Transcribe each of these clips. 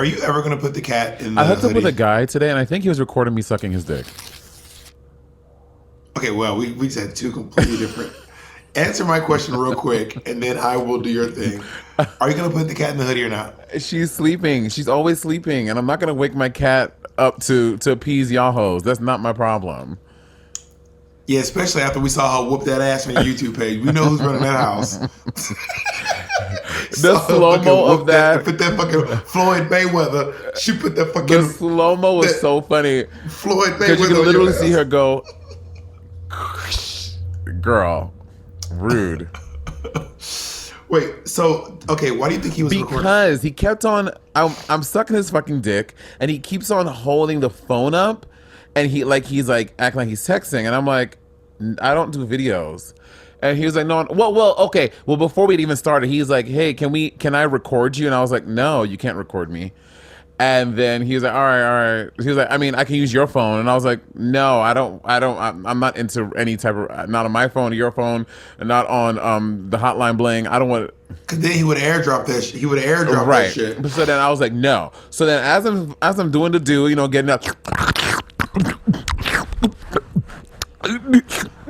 Are you ever gonna put the cat in the I hooked up with hoodie? a guy today, and I think he was recording me sucking his dick. Okay, well, we just had two completely different. Answer my question real quick, and then I will do your thing. Are you gonna put the cat in the hoodie or not? She's sleeping. She's always sleeping, and I'm not gonna wake my cat up to appease y'all hoes. That's not my problem. Yeah, especially after we saw her whoop that ass on your YouTube page. We know who's running that house. The slow-mo of that. Put that fucking Floyd Mayweather. She put that fucking. The slow-mo was so funny. Floyd Mayweather. Because you can literally see her go, girl, rude. Wait, so, okay, why do you think he was recording? Because he kept on, I'm sucking his fucking dick, and he keeps on holding the phone up, and he's like acting like he's texting, and I'm like, I don't do videos. And he was like, no, well, okay. Well, before we'd even started, he's like, hey, can I record you? And I was like, no, you can't record me. And then he was like, all right. He was like, I mean, I can use your phone. And I was like, no, I'm not into any type of, not on my phone, your phone, and not on the hotline bling. I don't want to. Cause then he would airdrop that shit. He would airdrop that shit. So then I was like, no. So then as I'm doing the do, getting up.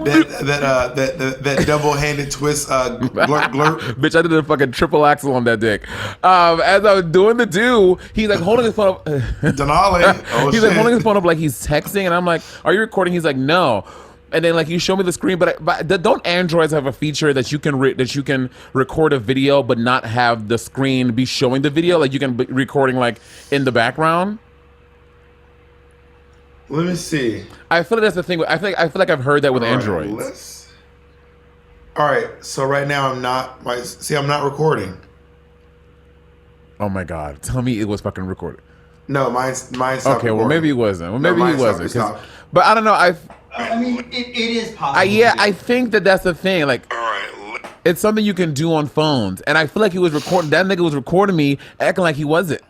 That double-handed twist, glurp glurp. Bitch, I did a fucking triple axel on that dick. As I was doing the do, he's like holding his phone up. Denali. Oh, he's shit. like holding his phone up like he's texting, and I'm like, "Are you recording?" He's like, "No." And then like you show me the screen, but don't Androids have a feature that you can record a video but not have the screen be showing the video? Like you can be recording like in the background. Let me see. I feel like that's the thing. I feel like I've heard that with Androids. All right. So right now I'm not recording. Oh my God! Tell me it was fucking recorded. No, mine's stopped okay. Well, recording. maybe it wasn't. Well, maybe he wasn't. Stopped. But I don't know. I mean, it is possible. Yeah, I think that's the thing. Like, it's something you can do on phones, and I feel like he was recording. That nigga was recording me, acting like he wasn't.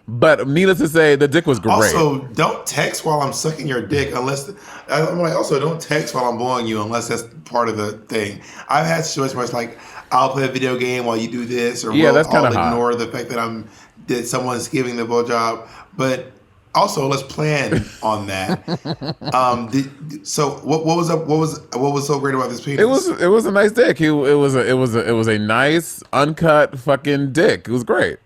But needless to say, the dick was great. Also, don't text while I'm sucking your dick unless I'm like. Also, don't text while I'm blowing you unless that's part of the thing. I've had situations where it's like I'll play a video game while you do this, or that's kind of ignore the fact that someone's giving the blowjob. But also, let's plan on that. So what was so great about this penis? It was a nice dick. It was a nice uncut fucking dick. It was great.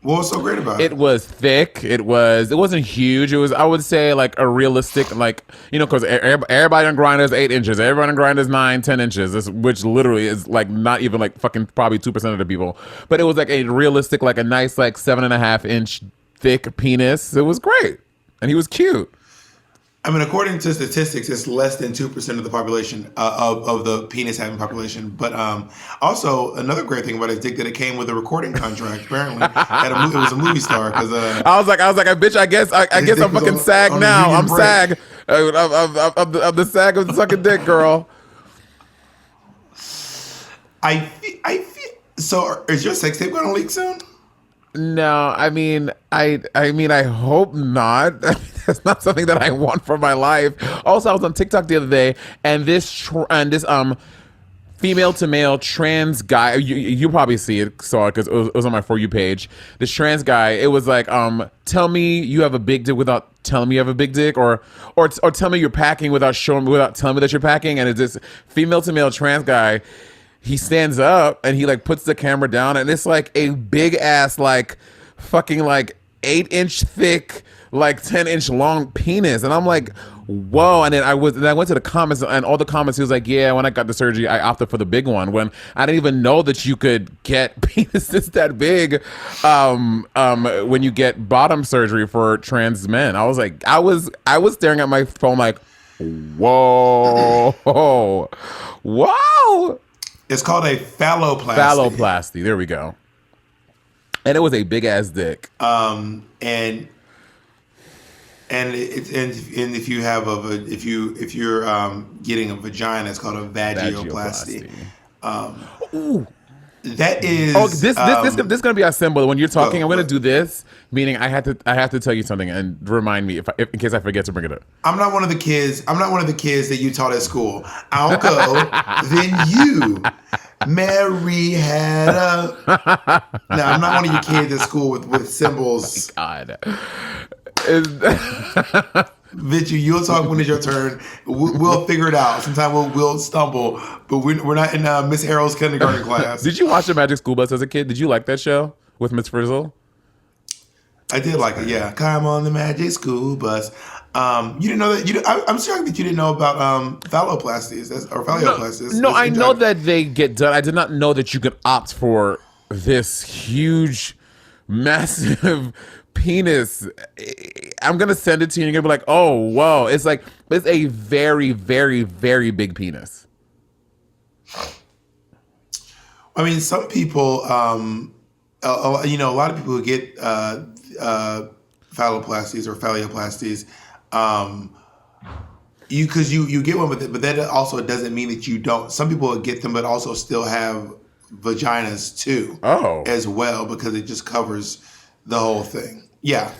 What was so great about it? It was thick. It wasn't huge. It was, I would say, like a realistic, like, because everybody on Grindr is 8 inches. Everybody on Grindr is 9, 10 inches, which literally is like not even like fucking probably 2% of the people. But it was like a realistic, like a nice, like 7.5-inch thick penis. It was great. And he was cute. I mean, according to statistics, it's less than 2% of the population of the penis having population. But also another great thing about his dick that it came with a recording contract. Apparently, it was a movie star. Because I was like, bitch, I guess I'm fucking SAG now. I'm SAG. I'm the SAG of the sucking dick, girl. I feel. So, is your sex tape going to leak soon? No, I mean, I hope not. That's not something that I want for my life. Also, I was on TikTok the other day, and this female to male trans guy, you probably saw it because it was on my For You page. This trans guy, it was like, tell me you have a big dick without telling me you have a big dick, or tell me you're packing without telling me that you're packing. And it's this female to male trans guy. He stands up and he like puts the camera down, and it's like a big ass, like fucking like 8-inch thick, like 10-inch long penis. And I'm like, whoa. And then I went to the comments, and all the comments, he was like, yeah, when I got the surgery, I opted for the big one, when I didn't even know that you could get penises that big when you get bottom surgery for trans men. I was like, I was staring at my phone like, whoa, wow. It's called a phalloplasty. Phalloplasty. There we go. And it was a big ass dick. And if you have if you're getting a vagina, it's called a vagioplasty. Ooh. That is. Oh, this is gonna be our symbol. When you're talking, I'm gonna go. do this. Meaning, I have to tell you something and remind me if in case I forget to bring it up. I'm not one of the kids. I'm not one of the kids that you taught at school. I'll go. Then you. Mary had a. No, I'm not one of your kids at school with symbols. God. Bitch, you'll talk when it's your turn. We'll figure it out. Sometimes we'll stumble, but we're not in Miss Harrell's kindergarten class. Did you watch the Magic School Bus as a kid? Did you like that show with Miss Frizzle? I did like it, yeah. Come on the Magic School Bus. You didn't know that? I'm shocked that you didn't know about phalloplasties or phalloplasties. No, I know that they get done. I did not know that you could opt for this huge, massive penis. I'm gonna send it to you and you're gonna be like, oh whoa. It's a very, very, very big penis. I mean, some people, a lot of people who get phalloplasties or phalloplasties, you get one with it, but that also doesn't mean that you don't. Some people get them, but also still have vaginas too, as well, because it just covers the whole thing. Yeah.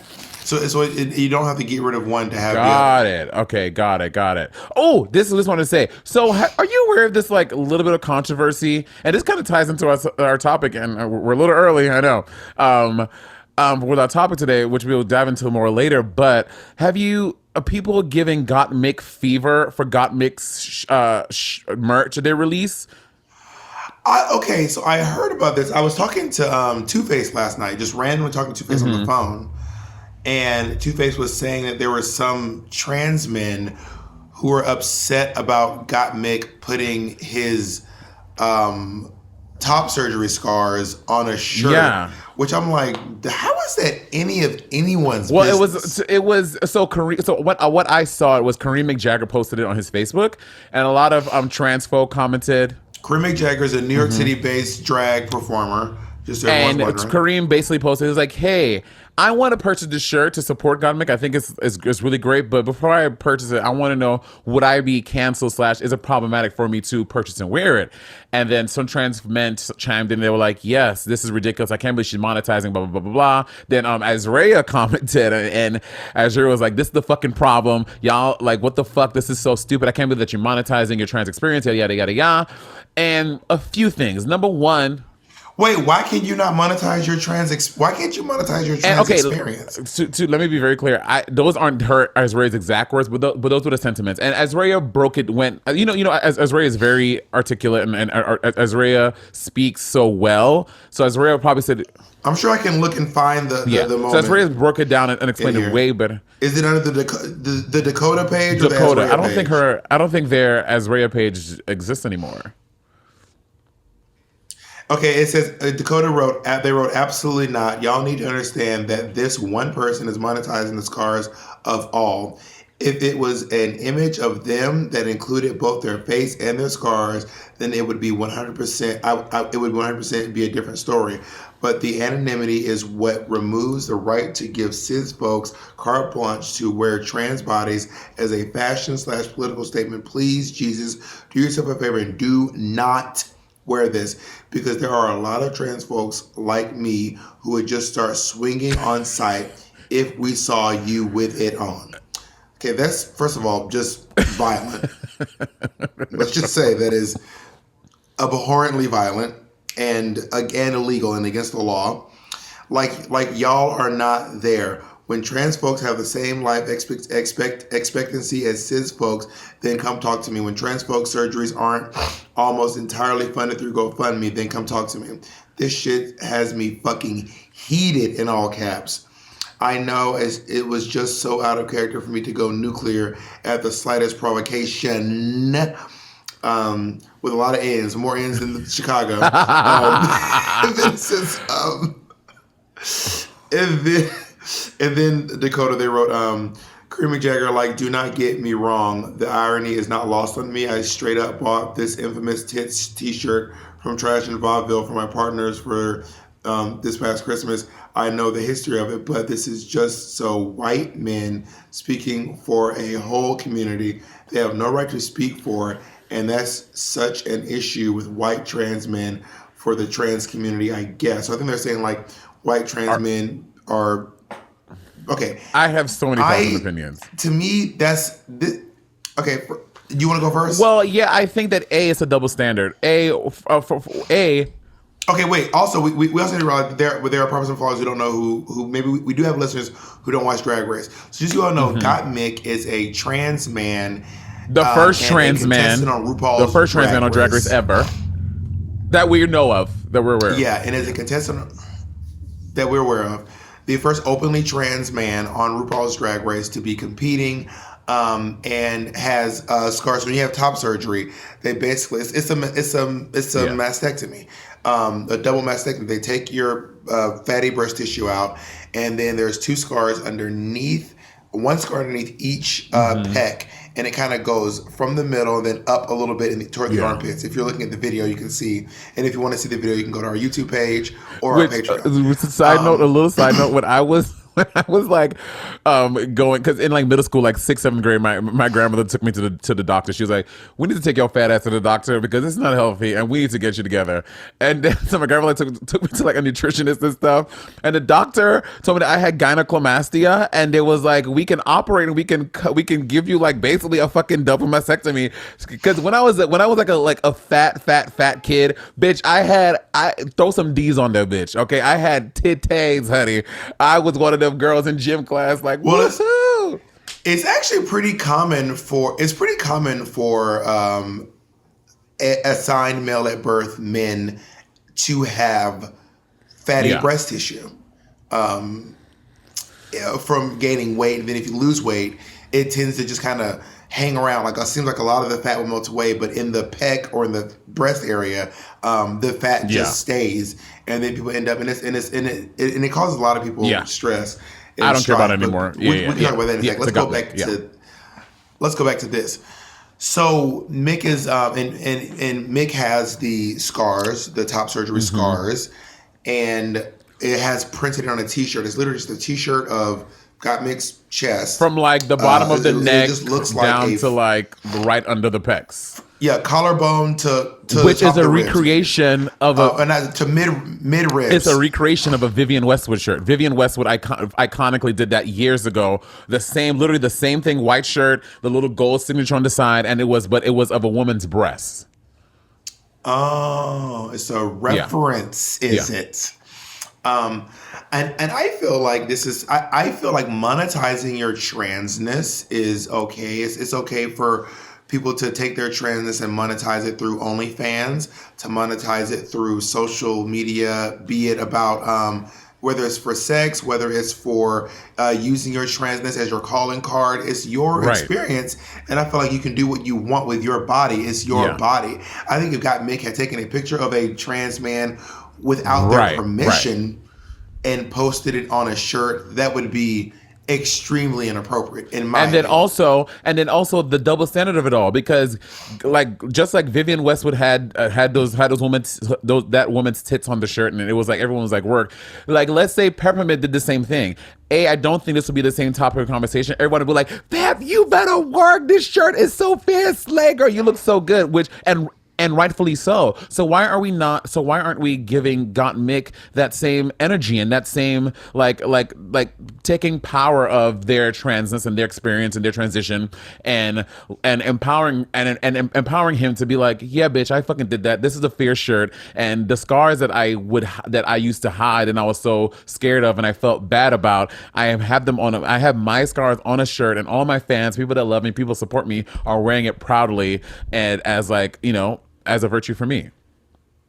So you don't have to get rid of one to have the other. Got it. Okay, got it. Oh, this is what I want to say. So, are you aware of this little bit of controversy? And this kind of ties into our topic, and we're a little early, I know. With our topic today, which we'll dive into more later. But have you people giving Gottmik fever for Gottmik's merch they release? Okay, so I heard about this. I was talking to Two-Face last night, just randomly talking to Two-Face on the phone. And Two-Face was saying that there were some trans men who were upset about Gottmik putting his top surgery scars on a shirt. Yeah. Which I'm like, how is that any of anyone's business? It was so Kareem. So what I saw, it was Kareem McJagger posted it on his Facebook, and a lot of trans folk commented. Kareem McJagger is a New York City-based drag performer. Just so and everyone's wondering. Kareem basically posted, he was like, hey, I want to purchase this shirt to support Gottmik. I think it's really great, but before I purchase it, I want to know, would I be canceled / is it problematic for me to purchase and wear it? And then some trans men chimed in. They were like, yes, this is ridiculous. I can't believe she's monetizing, blah, blah, blah, blah, blah. Then Azrea commented, and Azrea was like, this is the fucking problem. Y'all, what the fuck? This is so stupid. I can't believe that you're monetizing your trans experience, yada, yada, yada, yada. And a few things. Number one, wait, why can't you not monetize your why can't you monetize your trans experience? Let me be very clear. Those aren't her Azrea's exact words, but those were the sentiments. And Azrea broke it when Azrea is very articulate and Azrea speaks so well. So Azrea probably said, I'm sure I can look and find the moment. So Azrea broke it down and explained it way better. Is it under the Dakota page? Dakota. Or the Azrea page? I don't think their Azrea page exists anymore. Okay, it says Dakota wrote, they wrote, absolutely not. Y'all need to understand that this one person is monetizing the scars of all. If it was an image of them that included both their face and their scars, then it would be 100%. It would 100% be a different story. But the anonymity is what removes the right to give cis folks carte blanche to wear trans bodies as a fashion / political statement. Please, Jesus, do yourself a favor and do not wear this, because there are a lot of trans folks like me who would just start swinging on sight if we saw you with it on. Okay, that's, first of all, just violent. Let's just say that is abhorrently violent and again illegal and against the law. Like y'all are not there. When trans folks have the same life expectancy as cis folks, then come talk to me. When trans folks' surgeries aren't almost entirely funded through GoFundMe, then come talk to me. This shit has me fucking heated in all caps. I know it was just so out of character for me to go nuclear at the slightest provocation. With a lot of N's, more N's than Chicago. And then Dakota, they wrote, Kareem McJagger, do not get me wrong. The irony is not lost on me. I straight up bought this infamous tits t-shirt from Trash and Vaudeville for my partners for this past Christmas. I know the history of it, but this is just so white men speaking for a whole community. They have no right to speak for it. And that's such an issue with white trans men for the trans community, I guess. So I think they're saying like white trans men are okay. I have so many thoughts and opinions. To me, okay. You want to go first? Well, yeah, I think that is a double standard. Okay, wait. Also, we also need to realize that there are problems and flaws who don't know who maybe we do have listeners who don't watch Drag Race. So just so you all know, Got Mick is a trans man. The first trans man on RuPaul's the first trans man on Drag Race ever that we know of, that we're aware of. Yeah, and as a contestant that we're aware of, the first openly trans man on RuPaul's Drag Race to be competing. And has scars. When you have top surgery, they basically it's a mastectomy, a double mastectomy. They take your fatty breast tissue out, and then there's two scars underneath. One scar underneath each pec, and it kind of goes from the middle and then up a little bit toward the armpits. If you're looking at the video, you can see. And if you want to see the video, you can go to our YouTube page or our Patreon. A little side note, when I was like going, because in like middle school, like 6th, 7th grade, my grandmother took me to the doctor. She was like, we need to take your fat ass to the doctor because it's not healthy and we need to get you together. And then, so my grandmother took me to like a nutritionist and stuff. And the doctor told me that I had gynecomastia, and it was like, we can operate and we can give you like basically a fucking double mastectomy. Because when I was like a fat kid, bitch, I throw some D's on that bitch. Okay, I had titties, honey. I was one of them girls in gym class, like, woohoo! It's actually pretty common for assigned male at birth men to have fatty breast tissue from gaining weight. And then if you lose weight, it tends to just kind of hang around. Like, it seems like a lot of the fat will melt away, but in the pec or in the breast area, the fat just stays, and then people end up and it causes a lot of people stress. I don't care about it anymore. We can talk about that in a second. Let's go back to this. So Mick is and Mick has the scars, the top surgery scars, and it has printed on a T-shirt. It's literally just a T-shirt of Got Mick's chest from like the bottom of the neck looks down to like right under the pecs. Yeah, collarbone to which is a recreation of to mid ribs. It's a recreation of a Vivienne Westwood shirt. Vivienne Westwood iconically did that years ago. Literally the same thing, white shirt, the little gold signature on the side, and it was of a woman's breast. Oh, it's a reference, is it? And I feel like I feel like monetizing your transness is okay. It's okay for people to take their transness and monetize it through OnlyFans, to monetize it through social media, be it about whether it's for sex, whether it's for using your transness as your calling card. It's your experience, and I feel like you can do what you want with your body. It's your body. I think if Mick had taken a picture of a trans man without their permission and posted it on a shirt, that would be extremely inappropriate in my opinion. And then also the double standard of it all, because just like Vivienne Westwood had that woman's tits on the shirt, and it was like everyone was like, work. Like, let's say Peppermint did the same thing. I don't think this would be the same topic of conversation. Everyone would be like, Pep, you better work. This shirt is so fierce, slay, girl. You look so good. And rightfully so. So why aren't we giving Got Mick that same energy and that same like taking power of their transness and their experience and their transition and empowering empowering him to be like, yeah, bitch, I fucking did that. This is a fierce shirt, and the scars that I used to hide and I was so scared of and I felt bad about, I have my scars on a shirt, and all my fans, people that love me, people support me, are wearing it proudly and as like, you know, as a virtue for me.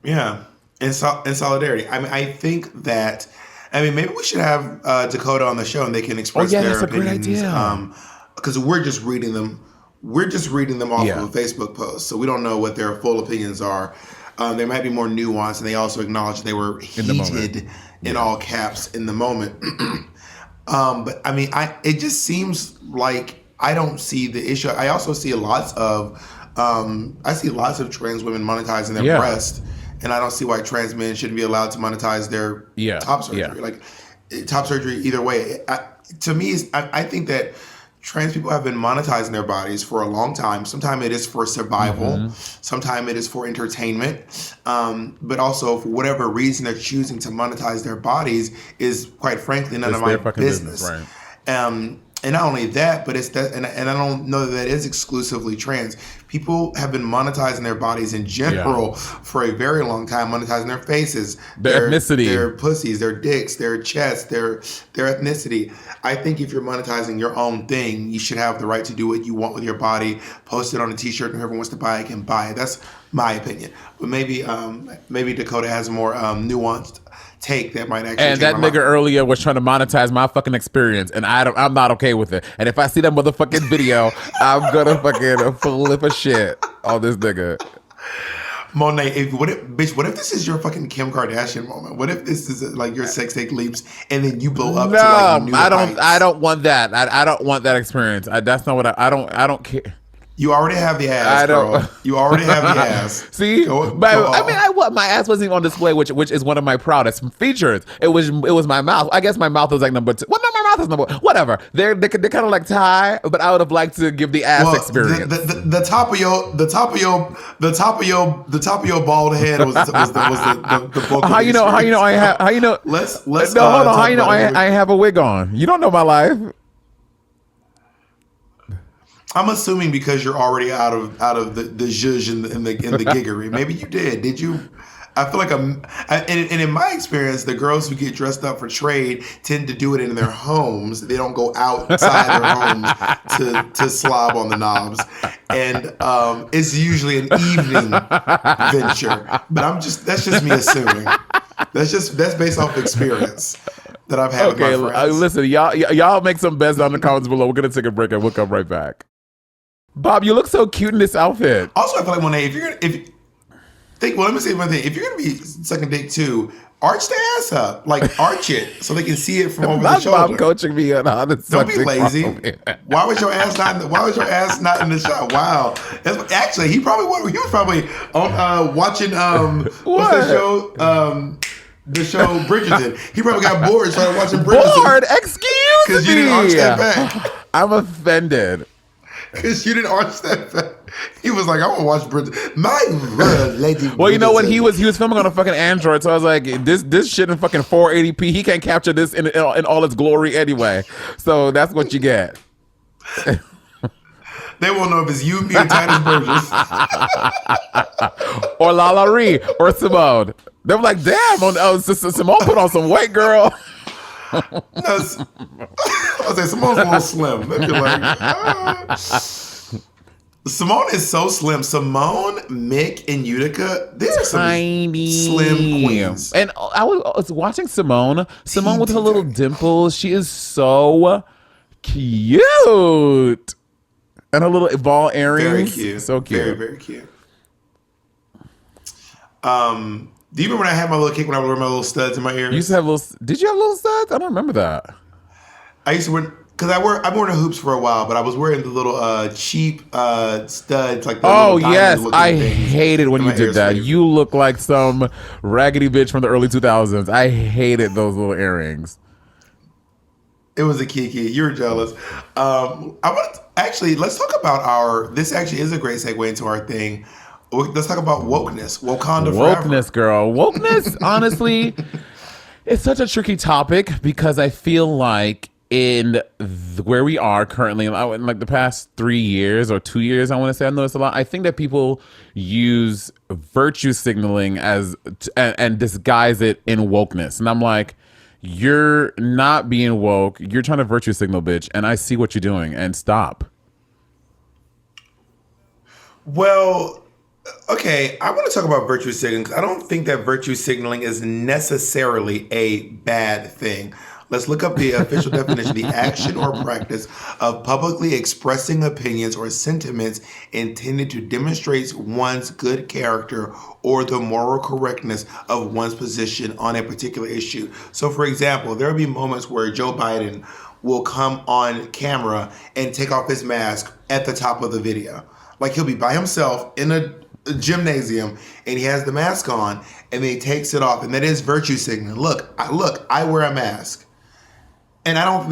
Yeah, in solidarity. I mean, I think that, maybe we should have Dakota on the show and they can express their opinions. That's a great idea. Because we're just reading them. We're just reading them off of a Facebook post, so we don't know what their full opinions are. They might be more nuanced, and they also acknowledge they were heated in all caps in the moment. But I mean, it just seems like I don't see the issue. I also see lots of trans women monetizing their breast, and I don't see why trans men shouldn't be allowed to monetize their top surgery. Like, top surgery either way. To me, I think that trans people have been monetizing their bodies for a long time. Sometimes it is for survival. Sometimes it is for entertainment. But also, for whatever reason they're choosing to monetize their bodies is, quite frankly, none of my business. Right. And not only that, but it's that, and I don't know that is exclusively trans. People have been monetizing their bodies in general for a very long time, monetizing their faces, their ethnicity, their pussies, their dicks, their chests, their ethnicity. I think if you're monetizing your own thing, you should have the right to do what you want with your body, post it on a t-shirt, and whoever wants to buy it can buy it. That's my opinion. But maybe Dakota has a more nuanced take that might actually. And that nigga earlier was trying to monetize my fucking experience, and I'm not okay with it. And if I see that motherfucking video, I'm gonna fucking flip a shit on this nigga. Monet, what if this is your fucking Kim Kardashian moment? What if this is like your sex tape leaps and then you blow up? No, to like new heights? I don't want that. I don't want that experience. That's not what I don't care. You already have the ass, girl. You already have the ass. See, my ass wasn't even on display, which is one of my proudest features. It was my mouth. I guess my mouth was like number 2. Well, no, my mouth is number 1. Whatever. They're kind of like tie, but I would have liked to give the ass experience. The top of your bald head was the bulk. How you know? Let's no, hold on. How you know I have a wig on? You don't know my life. I'm assuming because you're already out of the zhuzh and the giggery. Maybe you did. Did you? I feel like and in my experience, the girls who get dressed up for trade tend to do it in their homes. They don't go outside their homes to slob on the knobs, and it's usually an evening venture. But that's just me assuming. That's based off experience that I've had. Okay, with my friends. Listen, y'all make some bets down in the comments below. We're gonna take a break and we'll come right back. Bob, you look so cute in this outfit. Also, I feel like Monet, let me say one thing. If you're gonna be sucking dick too, arch the ass up, like arch it, so they can see it from over the shoulder. Bob coaching me on how to Don't be lazy. Why was your ass not in the shot? Wow. Actually, he was probably on watching what's that show? The show Bridgerton. He probably got bored started watching Bridgerton. Bored? Excuse me. Because you didn't arch that back. I'm offended. Because you didn't arch that back. He was like, I want to watch Bridgerton. My lady. Well, you know what? He was filming on a fucking Android, so I was like, this shit in fucking 480p. He can't capture this in all its glory anyway. So that's what you get. They won't know if it's you, me, or Titus Burgess. Or Lala Ree, or Simone. They were like, damn, Simone put on some weight, girl. I was say Simone's a little slim. They'd be like, Simone is so slim. Simone, Mick, and Utica, these are some tiny slim queens. And I was watching Simone with her little dimples. She is so cute. And her little ball earrings. Very cute. So cute. Very, very cute. Do you remember when I had my little kick when I would wear my little studs in my ears? You used to have did you have little studs? I don't remember that. I used to wear, because I've worn the hoops for a while, but I was wearing the little cheap studs. Like the yes. I hated when you did that. You look like some raggedy bitch from the early 2000s. I hated those little earrings. It was a kiki. You were jealous. Let's talk about this actually is a great segue into our thing. Let's talk about wokeness. Wakanda forever. Wokeness, girl. Wokeness, honestly, it's such a tricky topic because I feel like where we are currently, in like the past 3 years or 2 years, I want to say, I noticed a lot. I think that people use virtue signaling and disguise it in wokeness. And I'm like, you're not being woke. You're trying to virtue signal, bitch. And I see what you're doing. And stop. Well, okay, I want to talk about virtue signaling because I don't think that virtue signaling is necessarily a bad thing. Let's look up the official definition: the action or practice of publicly expressing opinions or sentiments intended to demonstrate one's good character or the moral correctness of one's position on a particular issue. So, for example, there will be moments where Joe Biden will come on camera and take off his mask at the top of the video. Like he'll be by himself in a gymnasium and he has the mask on and then he takes it off, and that is virtue signaling. Look, I wear a mask. And I don't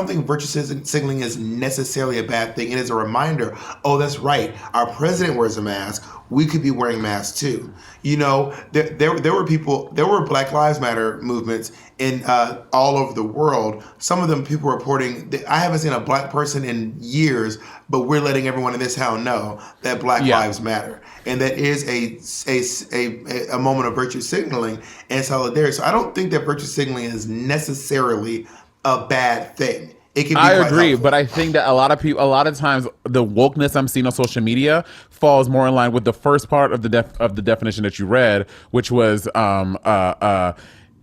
think virtue signaling is necessarily a bad thing. It is a reminder, oh, that's right, our president wears a mask. We could be wearing masks too. You know, there were Black Lives Matter movements in all over the world. Some of them people reporting, I haven't seen a black person in years, but we're letting everyone in this town know that Black Lives Matter. And that is a moment of virtue signaling and solidarity. So I don't think that virtue signaling is necessarily a bad thing. It can be I agree, helpful. but I think that a lot of times, the wokeness I'm seeing on social media falls more in line with the first part of the definition that you read, which was when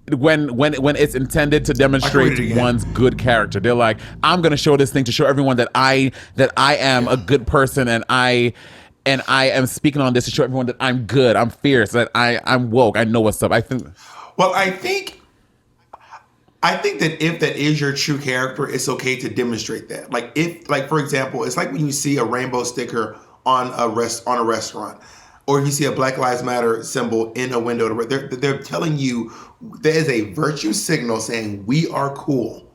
it's intended to demonstrate one's good character. They're like, I'm going to show this thing to show everyone that I am a good person, and I am speaking on this to show everyone that I'm good, I'm fierce, that I'm woke, I know what's up. I think that if that is your true character, it's okay to demonstrate that. Like for example, it's like when you see a rainbow sticker on a restaurant, or if you see a Black Lives Matter symbol in a window. They're telling you there is a virtue signal saying we are cool.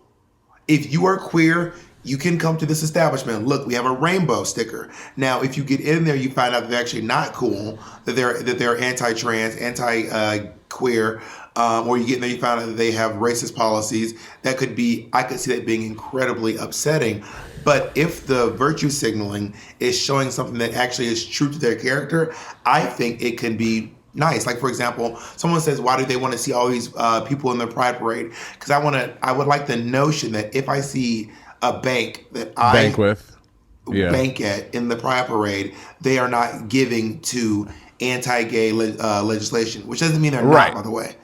If you are queer, you can come to this establishment. Look, we have a rainbow sticker. Now, if you get in there, you find out that they're actually not cool, that they're anti-trans, anti-queer, or you get in there, you find out that they have racist policies. I could see that being incredibly upsetting. But if the virtue signaling is showing something that actually is true to their character, I think it can be nice. Like, for example, someone says, why do they want to see all these people in the Pride Parade? Because I would like the notion that if I see a bank that I bank at in the Pride Parade, they are not giving to anti-gay legislation, which doesn't mean they're not, by the way.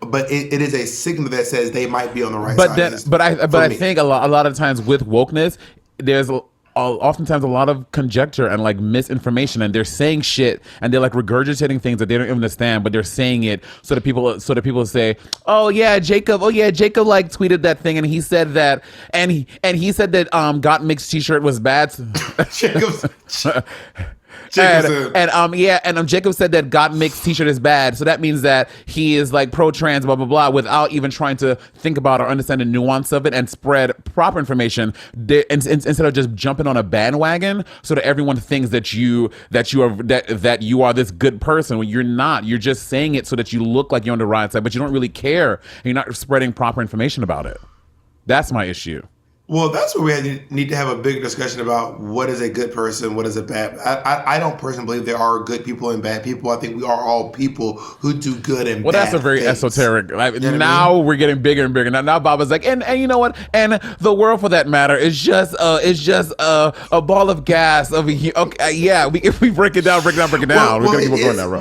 But it is a signal that says they might be on the right side. But I think a lot of times with wokeness, there's oftentimes a lot of conjecture and like misinformation, and they're saying shit and they're like regurgitating things that they don't even understand, but they're saying it so that people say, oh yeah, Jacob like tweeted that thing and he said that, and he said that Got Mixed t-shirt was bad. Jacob said that Got Mixed t-shirt is bad, so that means that he is like pro-trans, blah blah blah, without even trying to think about or understand the nuance of it and spread proper information, instead of just jumping on a bandwagon so that everyone thinks that you are this good person when you're not. You're just saying it so that you look like you're on the right side, but you don't really care, and you're not spreading proper information about it. That's my issue. Well, that's where we need to have a big discussion about what is a good person, what is a bad. I don't personally believe there are good people and bad people. I think we are all people who do good and bad. Well, that's a very esoteric. Now we're getting bigger and bigger. Now Baba's like, and you know what? And the world, for that matter, is just a ball of gas. If we break it down, we're gonna keep going that road.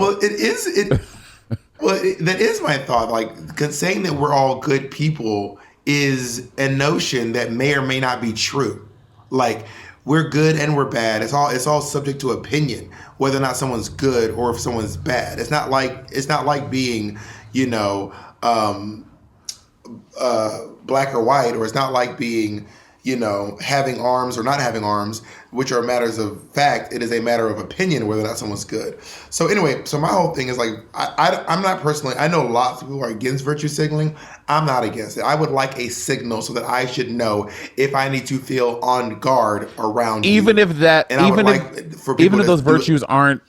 Well, that is my thought. Like, saying that we're all good people is a notion that may or may not be true. Like, we're good and we're bad. It's all subject to opinion, whether or not someone's good or if someone's bad. It's not like being, black or white, or it's not like being, having arms or not having arms, which are matters of fact. It is a matter of opinion whether or not someone's good. So anyway, my whole thing is like, I'm not personally, I know lots of people are against virtue signaling. I'm not against it. I would like a signal so that I should know if I need to feel on guard around even you. If those virtues aren't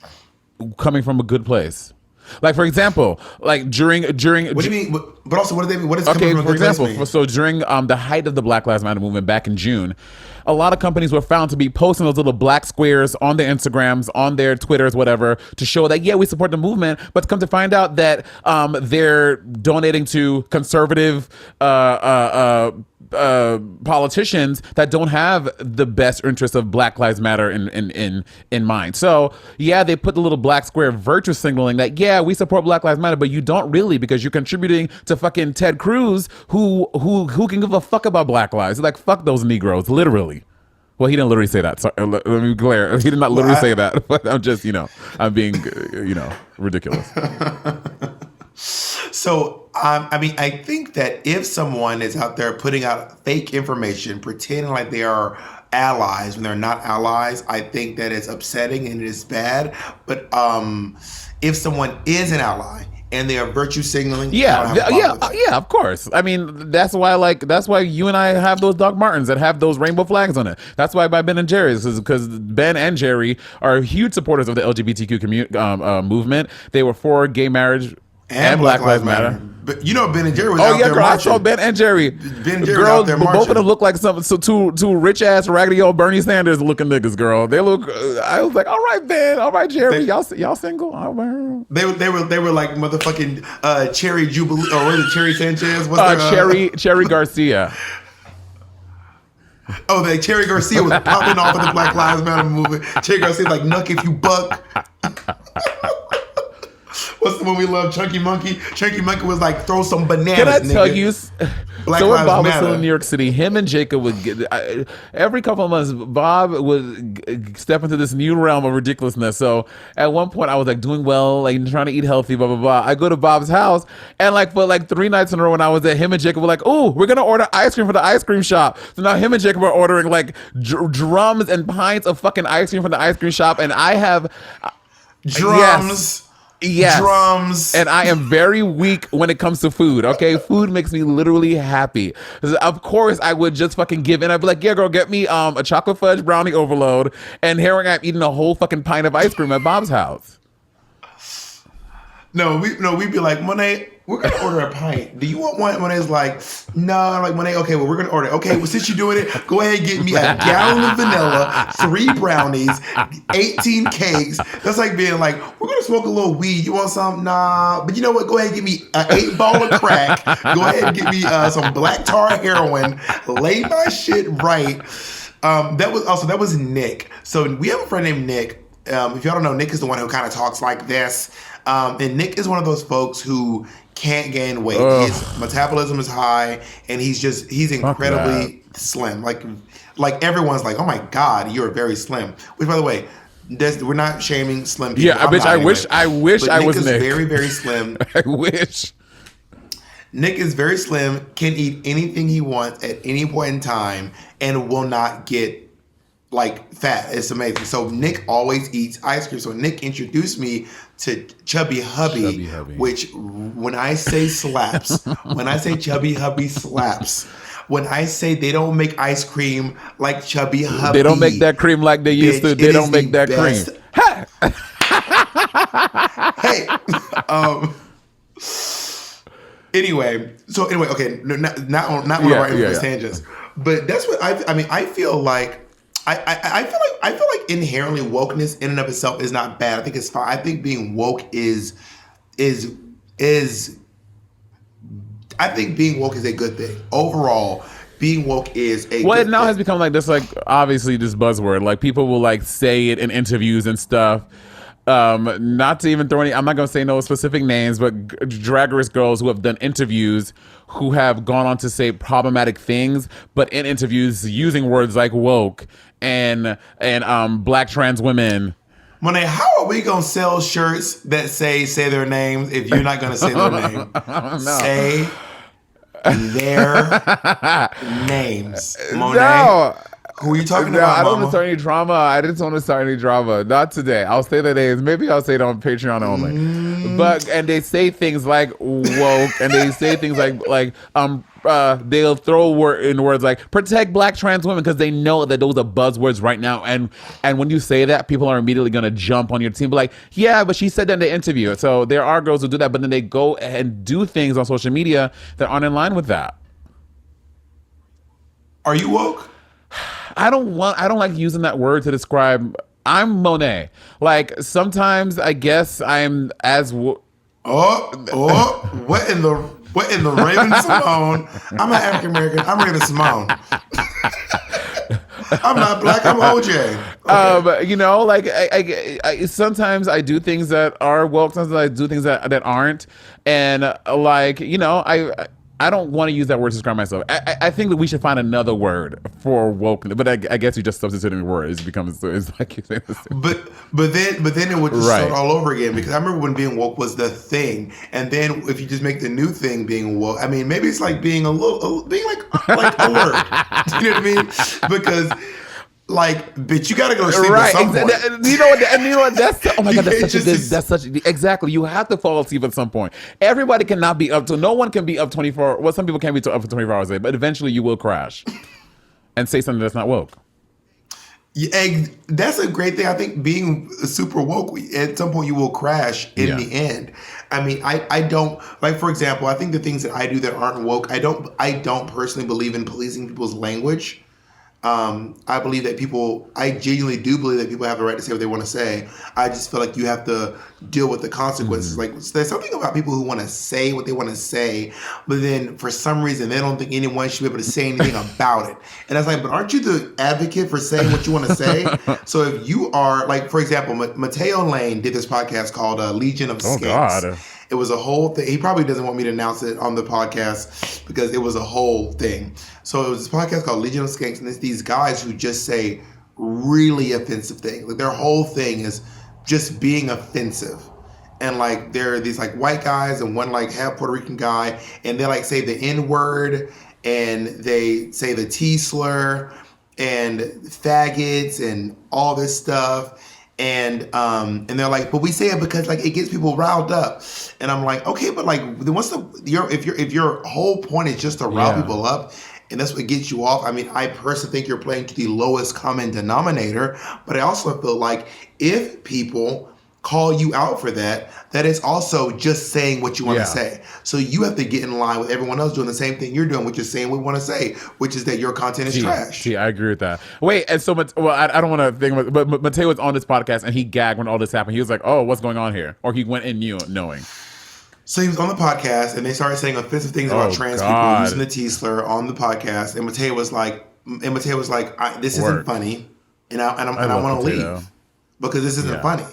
coming from a good place. Like, for example, like during what do you mean? But also, what do they mean? What is okay? Coming from For a good example, place mean? so during the height of the Black Lives Matter movement back in June, a lot of companies were found to be posting those little black squares on their Instagrams, on their Twitters, whatever, to show that we support the movement. But to come to find out that they're donating to conservative politicians that don't have the best interests of Black Lives Matter in mind. So they put the little black square virtue signaling that we support Black Lives Matter, but you don't really, because you're contributing to fucking Ted Cruz, who can give a fuck about Black lives. Like, fuck those Negroes, literally. Well, he didn't literally say that. Sorry, let me clear. He did not literally say that. But I'm just, I'm being, ridiculous. So, I think that if someone is out there putting out fake information, pretending like they are allies when they're not allies, I think that is upsetting and it is bad. But if someone is an ally and they are virtue signaling. Yeah, of course. I mean, that's why you and I have those Doc Martens that have those rainbow flags on it. That's why I buy Ben and Jerry's, because Ben and Jerry are huge supporters of the LGBTQ movement. They were for gay marriage and Black Lives Matter. But you know, Ben and Jerry was out there girl, marching. I saw Ben and Jerry. Ben and Jerry was out there marching. Both of them look like two rich ass raggedy old Bernie Sanders looking niggas. Girl, they look. I was like, all right, Ben, all right, Jerry, y'all single? All right. They were like motherfucking Cherry Jubilee, or was it Cherry Sanchez? What's Cherry Garcia. Oh, that Cherry Garcia was popping off of the Black Lives Matter movement. Cherry Garcia's like, "Nuck if you buck." What's the one we love? Chunky Monkey. Chunky Monkey was like, throw some bananas. Can I tell you? Black so when Lives Bob was Matter. still in New York City, him and Jacob would get every couple of months. Bob would step into this new realm of ridiculousness. So at one point, I was like doing well, like trying to eat healthy, blah blah blah. I go to Bob's house, and like for like 3 nights in a row, when I was there, him and Jacob were like, "Oh, we're gonna order ice cream for the ice cream shop." So now him and Jacob are ordering like drums and pints of fucking ice cream from the ice cream shop, and I have drums. Yes. Drums. And I am very weak when it comes to food, okay? Food makes me literally happy. Of course, I would just fucking give in. I'd be like, yeah, girl, get me a chocolate fudge brownie overload. And here I'm eating a whole fucking pint of ice cream at Bob's house. We'd be like, Monet, we're going to order a pint. Do you want one? Monet's like, no. I'm like, Monet, okay, well, we're going to order. Okay, well, since you're doing it, go ahead and get me a gallon of vanilla, 3 brownies, 18 cakes. That's like being like, we're going to smoke a little weed. You want some? Nah. But you know what? Go ahead and get me an 8 ball of crack. Go ahead and get me some black tar heroin. Lay my shit right. That was Nick. So we have a friend named Nick. If y'all don't know, Nick is the one who kind of talks like this. And Nick is one of those folks who can't gain weight. His metabolism is high, and he's incredibly slim. Like everyone's like, oh my God, you're very slim. Which, by the way, we're not shaming slim people. Yeah, I wish I was Nick. Is Nick. Very, very slim. I wish. Nick is very slim, can eat anything he wants at any point in time, and will not get like fat. It's amazing. So Nick always eats ice cream. So Nick introduced me to Chubby Hubby, which when I say slaps, when I say Chubby Hubby slaps, when I say they don't make ice cream like Chubby Hubby. They don't make that cream like they used to. They don't make that cream. Hey. Anyway, okay, not one of our infamous tangents. But that's what I feel like I feel like inherently wokeness in and of itself is not bad. I think it's fine. I think being woke is I think being woke is a good thing. Overall, being woke is a well, good it now thing. has become like this, like obviously this buzzword. Like people will like say it in interviews and stuff. Not to even throw any, I'm not going to say no specific names, but drag race girls who have done interviews who have gone on to say problematic things, but in interviews using words like woke and black trans women. Monet, how are we going to sell shirts that say their names if you're not going to say their name? Say their names. Monet. No. Who are you talking about, I don't Mama? want to start any drama. I didn't want to start any drama. Not today. I'll say their names. Maybe I'll say it on Patreon only. But and they say things like woke, and they say things like they'll throw in words like protect black trans women because they know that those are buzzwords right now. And when you say that, people are immediately gonna jump on your team, be like, yeah, but she said that in the interview. So there are girls who do that, but then they go and do things on social media that aren't in line with that. Are you woke? I don't like using that word to describe. I'm Monet. Like sometimes I guess I'm as. What in the Raven Simone? I'm an African American. I'm Raven Simone. I'm not black. I'm OJ. Okay. You know, like I sometimes I do things that are woke. Sometimes I do things that aren't, and like you know, I don't want to use that word to describe myself. I think that we should find another word for woke, but I guess you just substituting words becomes it's like you say. But then it would just start all over again because I remember when being woke was the thing, and then if you just make the new thing being woke, I mean maybe it's like being being like alert. You know what I mean? Because like, bitch, you gotta go to sleep Right. at some point. You know what? And you know what? That's oh my god. That's It such a just good. is- That's such exactly. You have to fall asleep at some point. Everybody cannot be up to. No one can be up 24. Well, some people can't be up for 24 hours a day, but eventually you will crash and say something that's not woke. Yeah, that's a great thing. I think being super woke, at some point you will crash in the end. I mean, I don't like, for example, I think the things that I do that aren't woke, I don't personally believe in policing people's language. I believe that I genuinely do believe that people have the right to say what they want to say. I just feel like you have to deal with the consequences. Like, there's something about people who want to say what they want to say, but then for some reason they don't think anyone should be able to say anything about it. And that's like, but aren't you the advocate for saying what you want to say? So if you are, like, for example, Mateo Lane did this podcast called Legion of Skanks. God. It was a whole thing. He probably doesn't want me to announce it on the podcast because it was a whole thing. So it was this podcast called Legion of Skanks, and it's these guys who just say really offensive things. Like, their whole thing is just being offensive. And like, there are these like white guys and one like half Puerto Rican guy, and they like say the N-word and they say the T-slur and faggots and all this stuff. And they're like, but we say it because like it gets people riled up. And I'm like, okay, but like, then if your whole point is just to rile people up, and that's what gets you off. I mean, I personally think you're playing to the lowest common denominator, but I also feel like if people call you out for that, that is also just saying what you want to say. So you have to get in line with everyone else doing the same thing you're doing, which is saying what we want to say, which is that your content is trash. I agree with that. Wait, and so, I don't want to think about it, but Mateo was on this podcast and he gagged when all this happened. He was like, oh, what's going on here? Or he went in knowing. So he was on the podcast and they started saying offensive things about trans people using the T-slur on the podcast. And Mateo was like, this isn't funny. And I want to leave because this isn't funny.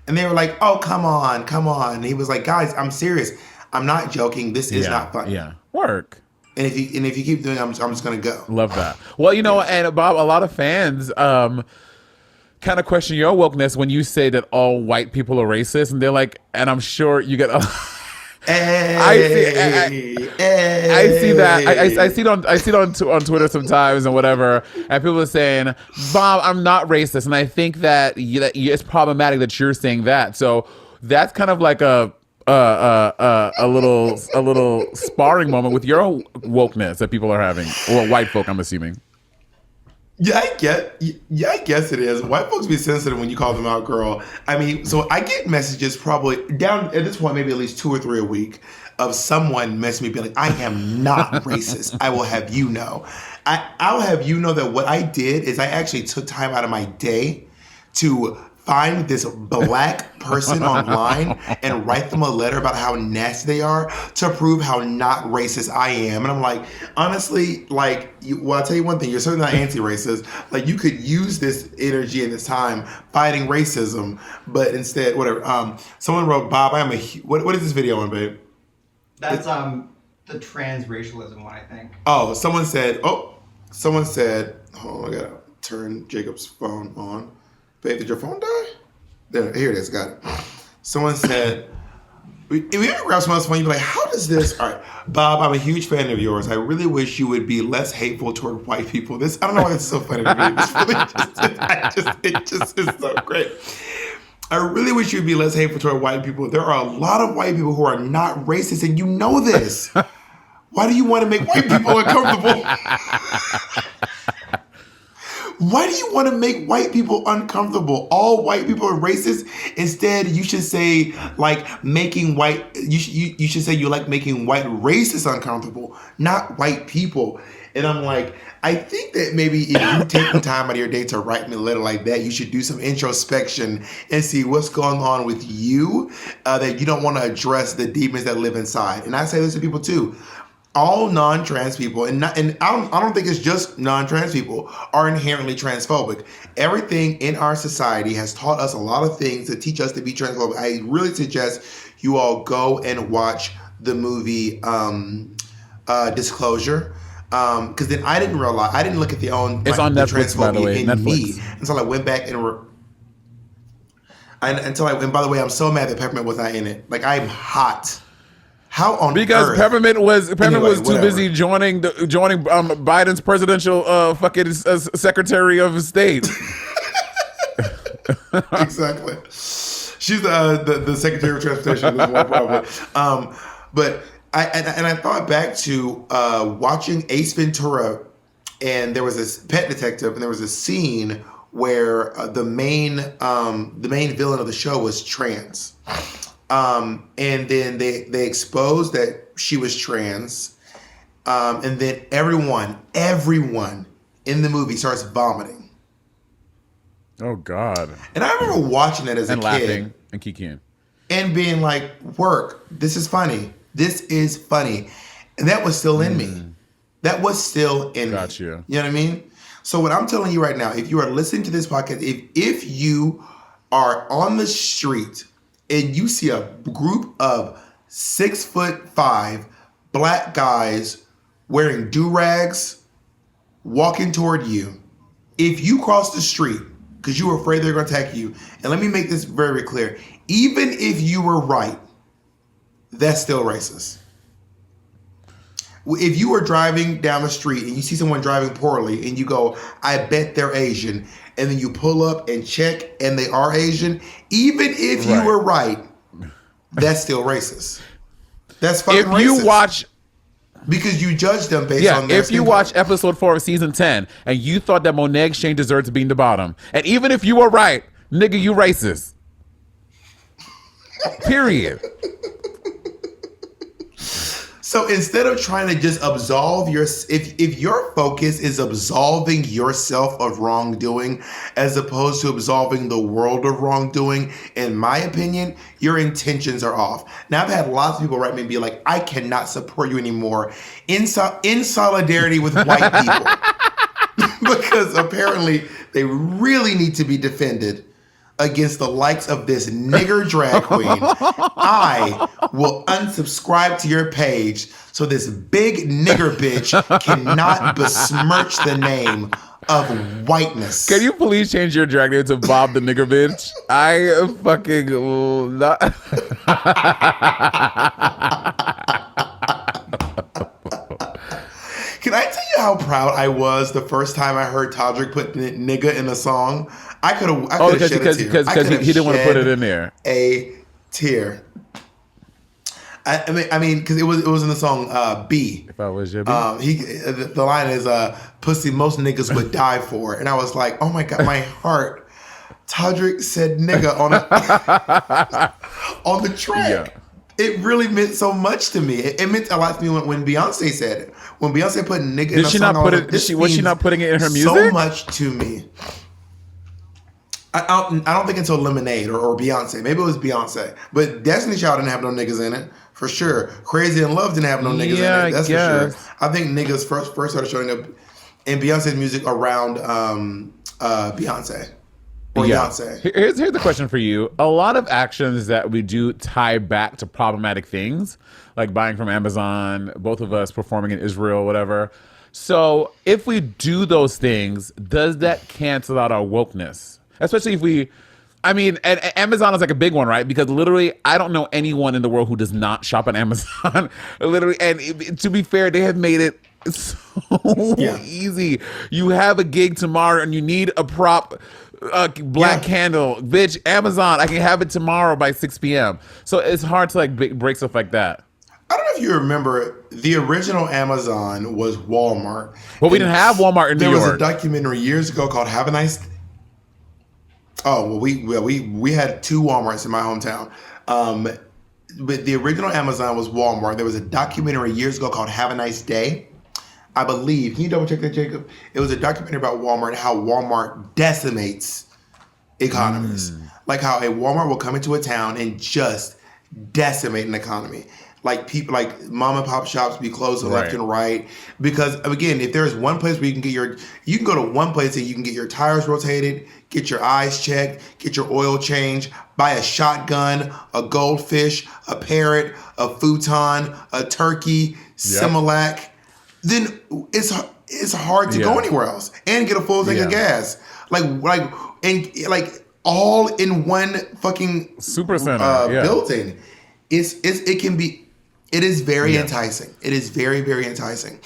And they were like, oh, come on. And he was like, guys, I'm serious. I'm not joking. This is not funny. Yeah. Work. And if you keep doing it, I'm just going to go. Love that. Well, you know, and Bob, a lot of fans kind of question your wokeness when you say that all white people are racist. And they're like, and I'm sure you get... I see that. I see it on Twitter sometimes and whatever, and people are saying, "Bob, I'm not racist," and I think that it's problematic that you're saying that. So that's kind of like a little sparring moment with your wokeness that people are having, or white folk, I'm assuming. Yeah, I guess it is. White folks be sensitive when you call them out, girl. I mean, so I get messages probably down at this point, maybe at least 2 or 3 a week of someone messaging me, being like, I am not racist. I will have you know. I'll have you know that what I did is I actually took time out of my day to find this black person online and write them a letter about how nasty they are to prove how not racist I am. And I'm like, honestly, like, I'll tell you one thing, you're certainly not anti-racist. Like, you could use this energy and this time fighting racism, but instead, whatever. Someone wrote, Bob, I am what is this video on, babe? That's the trans-racialism one, I think. Oh, someone said, hold on, I gotta turn Jacob's phone on. Babe, did your phone die? Here it is, got it. Someone said, if you ever grab someone's phone, you'd be like, how does this? All right, Bob, I'm a huge fan of yours. I really wish you would be less hateful toward white people. I don't know why it's so funny to me. It just is so great. I really wish you'd be less hateful toward white people. There are a lot of white people who are not racist, and you know this. Why do you want to make white people uncomfortable? Why do you want to make white people uncomfortable? All white people are racist. Instead, you should say like making white. You should say you like making white racists uncomfortable, not white people. And I'm like, I think that maybe if you take the time out of your day to write me a letter like that, you should do some introspection and see what's going on with you that you don't want to address the demons that live inside. And I say this to people too. All non-trans people, and I don't think it's just non-trans people, are inherently transphobic. Everything in our society has taught us a lot of things that teach us to be transphobic. I really suggest you all go and watch the movie Disclosure, because then I didn't look at it's on Netflix, by the way, Netflix. Until I went back and by the way, I'm so mad that Peppermint was not in it. Like, I'm hot How on Because earth? Peppermint was too whatever. busy joining Biden's presidential fucking Secretary of State. Exactly. She's the Secretary of Transportation. This more probably. But I thought back to watching Ace Ventura, and there was this pet detective, and there was a scene where the main villain of the show was trans, and then they exposed that she was trans, and then everyone in the movie starts vomiting. Oh God! And I remember watching it as a And kid laughing and kikiing. and being like, "Work, this is funny. This is funny," and that was still in me. That was still in me. Got you. You know what I mean? So what I'm telling you right now, if you are listening to this podcast, if you are on the street and you see a group of 6'5" black guys wearing do-rags walking toward you, if you cross the street because you were afraid they're going to attack you, and let me make this very, very clear, even if you were right, that's still racist. If you are driving down the street and you see someone driving poorly and you go, I bet they're Asian, and then you pull up and check and they are Asian, even if you were right, that's still racist. That's fucking racist. If you watch... Because you judge them based on their if you skin watch color. episode 4 of season 10 and you thought that Monet Exchange deserved to be in the bottom, and even if you were right, nigga, you racist. Period. So instead of trying to just absolve if your focus is absolving yourself of wrongdoing as opposed to absolving the world of wrongdoing, in my opinion, your intentions are off. Now, I've had lots of people write me and be like, I cannot support you anymore in solidarity with white people. Because apparently they really need to be defended against the likes of this nigger drag queen. I will unsubscribe to your page so this big nigger bitch cannot besmirch the name of whiteness. Can you please change your drag name to Bob the Nigger Bitch? I fucking will not. Can I tell you how proud I was the first time I heard Todrick put nigga in a song? I could have Because shed a tear. he didn't want to put it in there. A tear. I mean, because it was in the song B. If I was your The line is pussy most niggas would die for, and I was like, oh my god, my heart. Todrick said nigga on the track. Yeah. It really meant so much to me. It meant a lot to me when Beyonce said it. When Beyonce put nigga in a song, I was like, this was she not putting it in her music? So much to me. I don't think until Lemonade or Beyonce. Maybe it was Beyonce. But Destiny Child didn't have no niggas in it, for sure. Crazy in Love didn't have no niggas in it. That's for sure. I think niggas first started showing up in Beyonce's music around Beyonce. Or Beyonce. Here's the question for you. A lot of actions that we do tie back to problematic things, like buying from Amazon, both of us performing in Israel, whatever. So if we do those things, does that cancel out our wokeness? Especially if we, I mean, and Amazon is like a big one, right? Because literally, I don't know anyone in the world who does not shop on Amazon. Literally, and to be fair, they have made it so easy. You have a gig tomorrow and you need a prop, black candle, bitch. Amazon, I can have it tomorrow by 6 p.m. So it's hard to like break stuff like that. I don't know if you remember, the original Amazon was Walmart. But we didn't have Walmart in New York. There was a documentary years ago called Have a Nice... Oh, well, we had two Walmarts in my hometown. But the original Amazon was Walmart. There was a documentary years ago called Have a Nice Day, I believe. Can you double check that, Jacob? It was a documentary about Walmart and how Walmart decimates economies. Like how a Walmart will come into a town and just decimate an economy. Like people, like mom and pop shops be closing left and right. Because again, if there's one place where you can go to one place and you can get your tires rotated, get your eyes checked, get your oil changed, buy a shotgun, a goldfish, a parrot, a futon, a turkey, Similac, then it's hard to go anywhere else and get a full tank of gas. Like all in one fucking super center building. It can be It is very enticing. It is very, very enticing.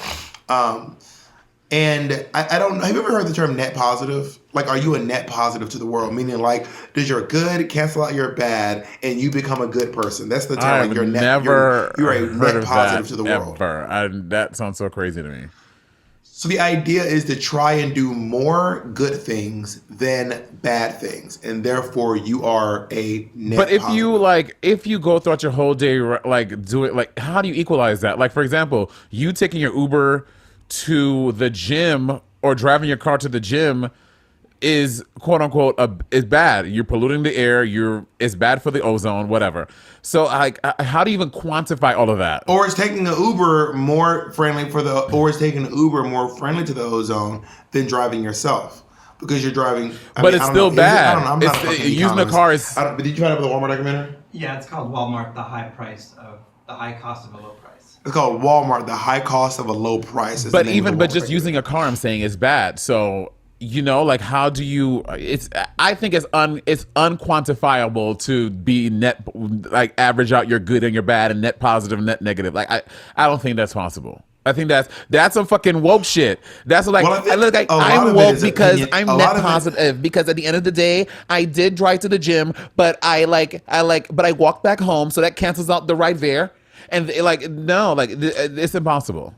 And I don't know. Have you ever heard the term net positive? Like, are you a net positive to the world? Meaning, like, does your good cancel out your bad and you become a good person? That's the term. I've like, you're never you're a heard net of positive that to the world. That sounds so crazy to me. So the idea is to try and do more good things than bad things, and therefore you are a net. But if positive. if you go throughout your whole day, like do it, like how do you equalize that? Like for example, you taking your Uber to the gym or driving your car to the gym is quote unquote is bad. You're polluting the air. It's bad for the ozone, whatever. So like, how do you even quantify all of that? Or is taking an Uber more friendly or is taking an Uber more friendly to the ozone than driving yourself? Because you're driving, But it's still bad. I don't know. I'm not a fucking using a economist. car is. But did you try to put the Walmart documentary? Yeah, it's called Walmart, the high cost of a low price. It's called Walmart, the high cost of a low price. But just using a car, I'm saying, is bad. So like how do you? I think it's unquantifiable to be net, like average out your good and your bad and net positive and net negative. Like I don't think that's possible. I think that's some fucking woke shit. That's like, I'm woke because I'm net positive because at the end of the day, I did drive to the gym, but I walked back home, so that cancels out the ride there. And it's impossible.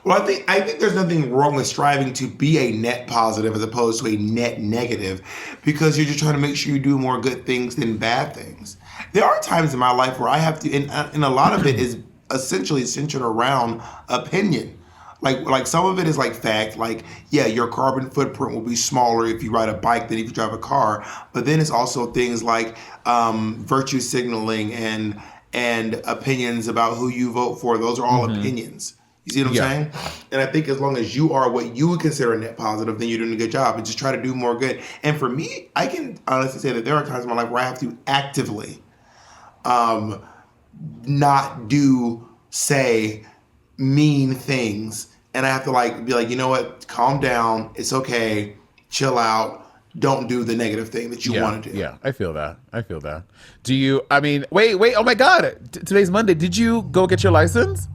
Well, I think there's nothing wrong with striving to be a net positive as opposed to a net negative, because you're just trying to make sure you do more good things than bad things. There are times in my life where I have to, and a lot of it is essentially centered around opinion. Like some of it is like fact, like, yeah, your carbon footprint will be smaller if you ride a bike than if you drive a car. But then it's also things like virtue signaling and opinions about who you vote for. Those are all opinions. You see what I'm saying? And I think as long as you are what you would consider a net positive, then you're doing a good job, and just try to do more good. And for me, I can honestly say that there are times in my life where I have to actively not say mean things, and I have to be like, you know what, calm down, it's okay, chill out, don't do the negative thing that you want to do. Yeah, I feel that. Do you, wait, oh my God, today's Monday. Did you go get your license?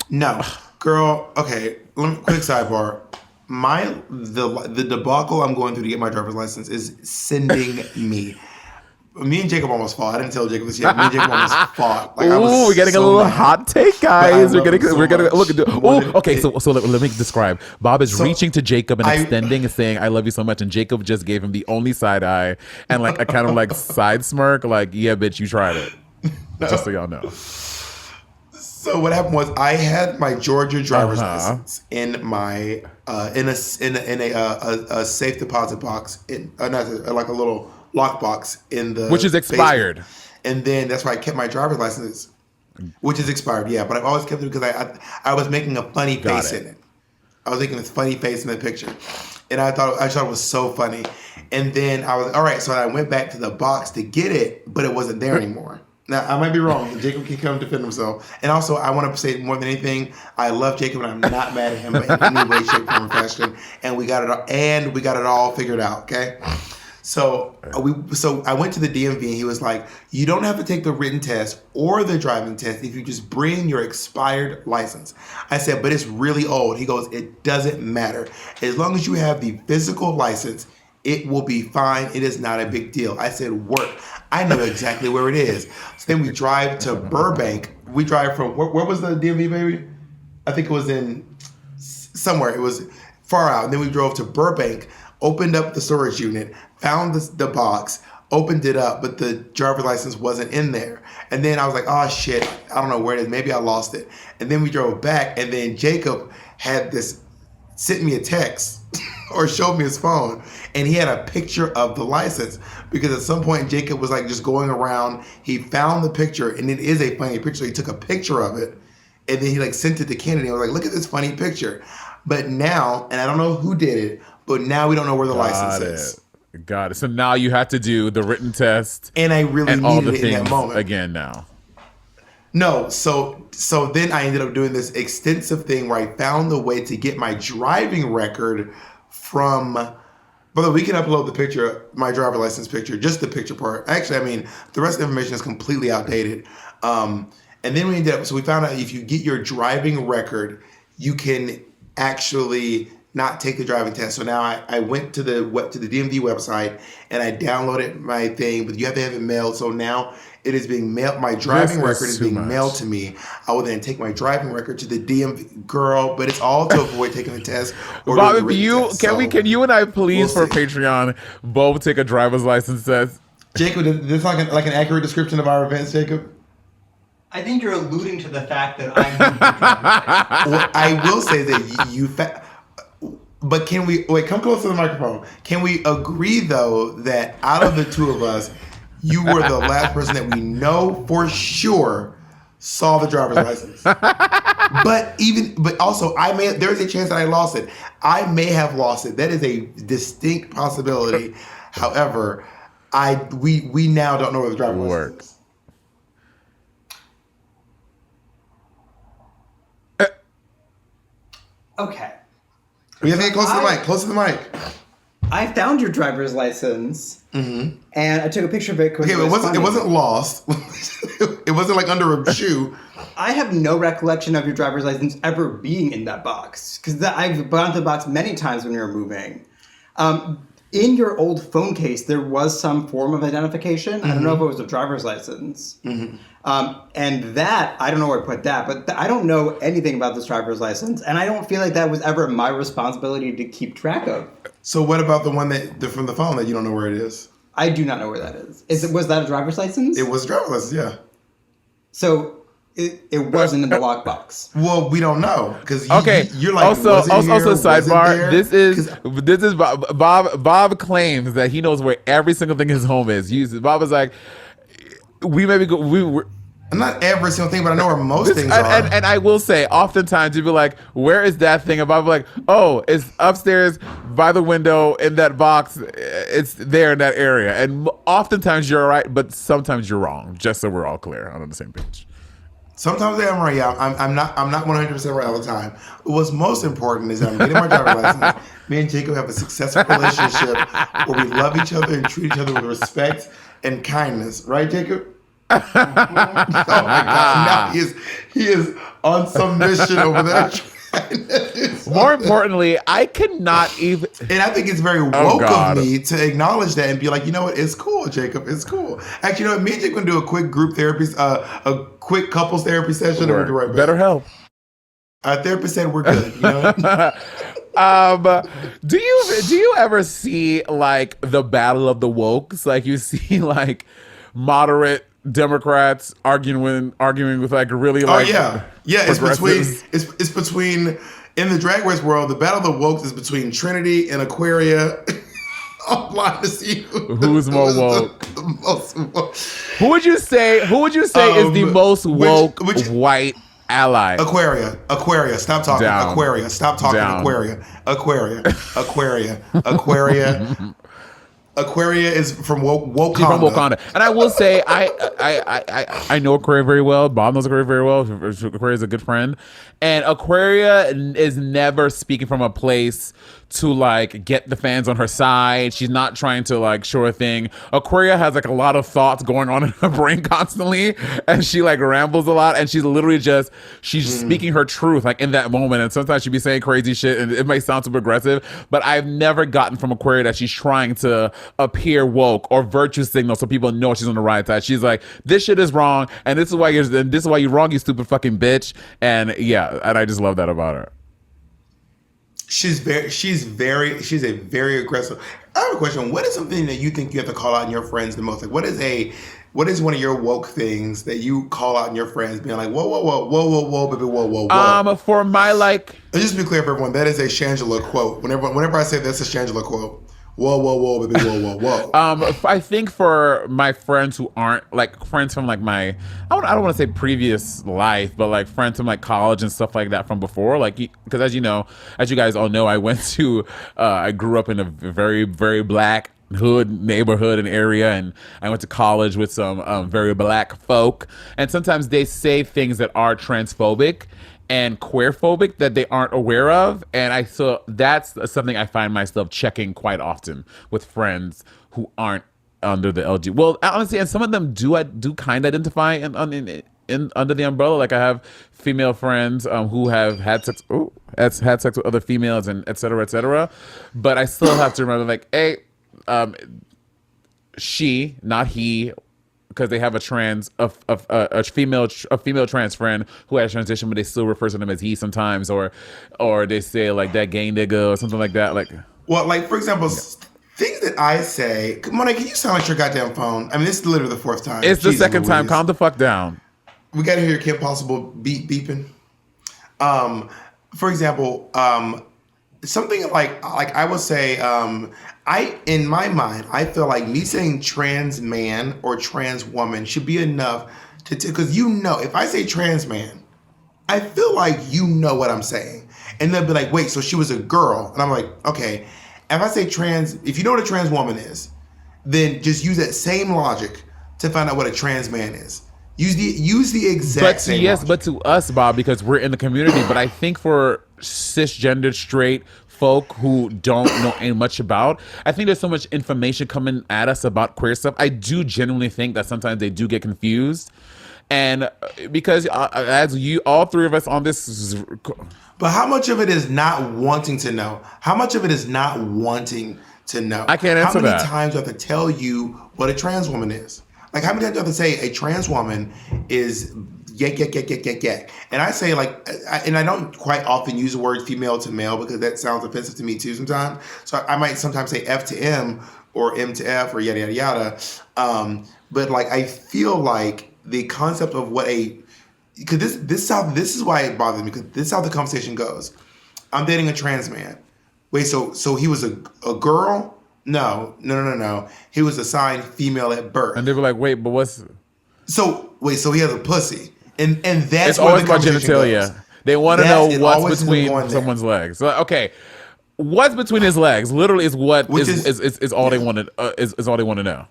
No, girl. Okay, quick sidebar. The debacle I'm going through to get my driver's license is sending me. Me and Jacob almost fought. I didn't tell Jacob this yet. Me and Jacob almost fought. We're getting a little hot take, guys. We're gonna look at. Okay. So let me describe. Bob is reaching to Jacob and extending and saying, "I love you so much," and Jacob just gave him the only side eye and like a kind of like side smirk, like, "Yeah, bitch, you tried it." No. Just so y'all know. So what happened was I had my Georgia driver's license in my in a safe deposit box like a little lockbox in the which is expired, basement. And then that's why I kept my driver's license, which is expired. Yeah, but I've always kept it because I was making a funny face in it. I was making this funny face in the picture, and I thought it was so funny. And then I was all right, so I went back to the box to get it, but it wasn't there anymore. Now, I might be wrong. Jacob can come defend himself. And also, I want to say more than anything, I love Jacob, and I'm not mad at him in any way, shape, form, or fashion. And we got it all figured out. Okay. So I went to the DMV, and he was like, "You don't have to take the written test or the driving test if you just bring your expired license." I said, "But it's really old." He goes, "It doesn't matter. As long as you have the physical license, it will be fine. It is not a big deal." I said, "Work." I know exactly where it is. So then we drive to Burbank. We drive from, where was the DMV, baby? I think it was in somewhere. It was far out. And then we drove to Burbank, opened up the storage unit, found the box, opened it up, but the driver's license wasn't in there. And then I was like, oh shit, I don't know where it is. Maybe I lost it. And then we drove back, and then Jacob sent me a text or showed me his phone, and he had a picture of the license, because at some point Jacob was like just going around, he found the picture, and it is a funny picture. He took a picture of it, and then he like sent it to Kennedy. I was like, look at this funny picture. But now, and I don't know who did it, but now we don't know where the license is. Got it. So now you have to do the written test, and I really needed it in that moment again now. No, so then I ended up doing this extensive thing where I found the way to get my driving record from But we can upload the picture, my driver license picture, just the picture part. Actually, I mean, the rest of the information is completely outdated. And then we ended up, so we found out if you get your driving record, you can actually not take the driving test. So now I went to the DMV website and I downloaded my thing, but you have to have it mailed. So now it is being mailed. My driving record is being mailed to me. I will then take my driving record to the DMV girl, but it's all to avoid taking a test. Or Bob, can you and I please for Patreon both take a driver's license test? Jacob, is this like an accurate description of our events, Jacob? I think you're alluding to the fact that I'm. Well, I will say that you. But can we wait? Come close to the microphone. Can we agree though that out of the two of us, you were the last person that we know for sure saw the driver's license? But also, there's a chance that I lost it. I may have lost it. That is a distinct possibility. However, we now don't know where the driver's license is. Okay. We have to get close to the mic. Close to the mic. I found your driver's license, and I took a picture of it. Okay, it wasn't lost. It wasn't like under a shoe. I have no recollection of your driver's license ever being in that box because I've gone to the box many times when you were moving. In your old phone case, there was some form of identification. I don't know if it was a driver's license. And that, I don't know where I put that, but I don't know anything about this driver's license. And I don't feel like that was ever my responsibility to keep track of. So what about the one from the phone that you don't know where it is? I do not know where that is. Was that a driver's license? It was a driver's license, yeah. So it wasn't in the lockbox. Well, we don't know because you're like also sidebar. This is Bob claims that he knows where every single thing his home is. Bob is like, not every single thing, but I know where most things are. And I will say, oftentimes you'd be like, where is that thing? And Bob will be like, oh, it's upstairs by the window in that box. It's there in that area. And oftentimes you're right, but sometimes you're wrong. Just so we're all clear on the same page. Sometimes I am right. Yeah, I'm not 100% right all the time. What's most important is that I'm getting my driver's license. Me and Jacob have a successful relationship where we love each other and treat each other with respect and kindness. Right, Jacob? Oh my God! Now he is on some mission over there. More importantly, I cannot even. And I think it's very woke of me to acknowledge that and be like, you know what? It's cool, Jacob. It's cool. Actually, you know what? Me and Jacob gonna do a quick group therapy, a quick couples therapy session, and we'll be right back. Better help. Our therapist said we're good. You know. Do you ever see like the battle of the wokes? Like you see like moderate Democrats arguing with like really like it's between in the Drag Race world, the battle of the wokes is between Trinity and Aquaria. I'm blind to see who's more woke. Most woke. Who would you say is the most woke white ally? Aquaria. Stop talking. Down. Aquaria. Stop talking. Down. Aquaria. Aquaria is from Wakanda. She's from Wakanda. And I will say, I know Aquaria very well. Bob knows Aquaria very well. Aquaria is a good friend. And Aquaria is never speaking from a place to like get the fans on her side. She's not trying to like show a thing. Aquaria has like a lot of thoughts going on in her brain constantly, and she like rambles a lot, and she's literally just speaking her truth like in that moment. And sometimes she'd be saying crazy shit, and it might sound super aggressive, but I've never gotten from Aquaria that she's trying to appear woke or virtue signal so people know she's on the right side. She's like, this shit is wrong, and this is why you're wrong, you stupid fucking bitch. And yeah, and I just love that about her. She's a very aggressive. I have a question. What is something that you think you have to call out in your friends the most? Like, what is one of your woke things that you call out in your friends, being like, whoa, baby, whoa. For my like, and just to be clear for everyone, that is a Shangela quote. Whenever I say that's a Shangela quote. Whoa, baby, whoa. I think for my friends who aren't like friends from like my, I don't want to say previous life, but like friends from like college and stuff like that from before, like, because as you guys all know, I grew up in a very, very black hood neighborhood and area, and I went to college with some very black folk, and sometimes they say things that are transphobic. and queerphobic that they aren't aware of. And that's something I find myself checking quite often with friends who aren't under the LG. Well, honestly, and some of them do kind of identify in under the umbrella. Like I have female friends who have had sex, had sex with other females and et cetera, et cetera. But I still have to remember, like, hey, she, not he, because they have a female trans friend who has transition, but they still refer to them as he sometimes, or they say like that gay nigga or something like that. Like, well, like for example, things that I say. Monet, can you sound like your goddamn phone? I mean, this is literally the fourth time. It's the Jesus second time. Louise. Calm the fuck down. We got to hear Kim Possible beeping. For example, something like I would say, in my mind, I feel like me saying trans man or trans woman should be enough because if I say trans man, I feel like you know what I'm saying. And they'll be like, wait, so she was a girl. And I'm like, okay. If I say trans, if you know what a trans woman is, then just use that same logic to find out what a trans man is. Use the exact same logic. But to us, Bob, because we're in the community, but I think for cisgendered straight folk who don't know much about, I think there's so much information coming at us about queer stuff. I do genuinely think that sometimes they do get confused. And because as all three of us on this... But how much of it is not wanting to know? How much of it is not wanting to know? I can't answer that. How many times do I have to tell you what a trans woman is? Like, how many times do I have to say a trans woman is yak. And I say, like, and I don't quite often use the word female to male because that sounds offensive to me too sometimes. So I might sometimes say F to M or M to F or yada, yada, yada. But, like, I feel like the concept of what because this is why it bothers me, because this is how the conversation goes. I'm dating a trans man. Wait, so he was a girl? No. He was assigned female at birth. And they were like, wait, but what's... So he has a pussy. And that's it's always where the about genitalia. Goes. They want to know what's between someone's legs. So, okay, what's between his legs literally is what is all they wanted is all they want to know.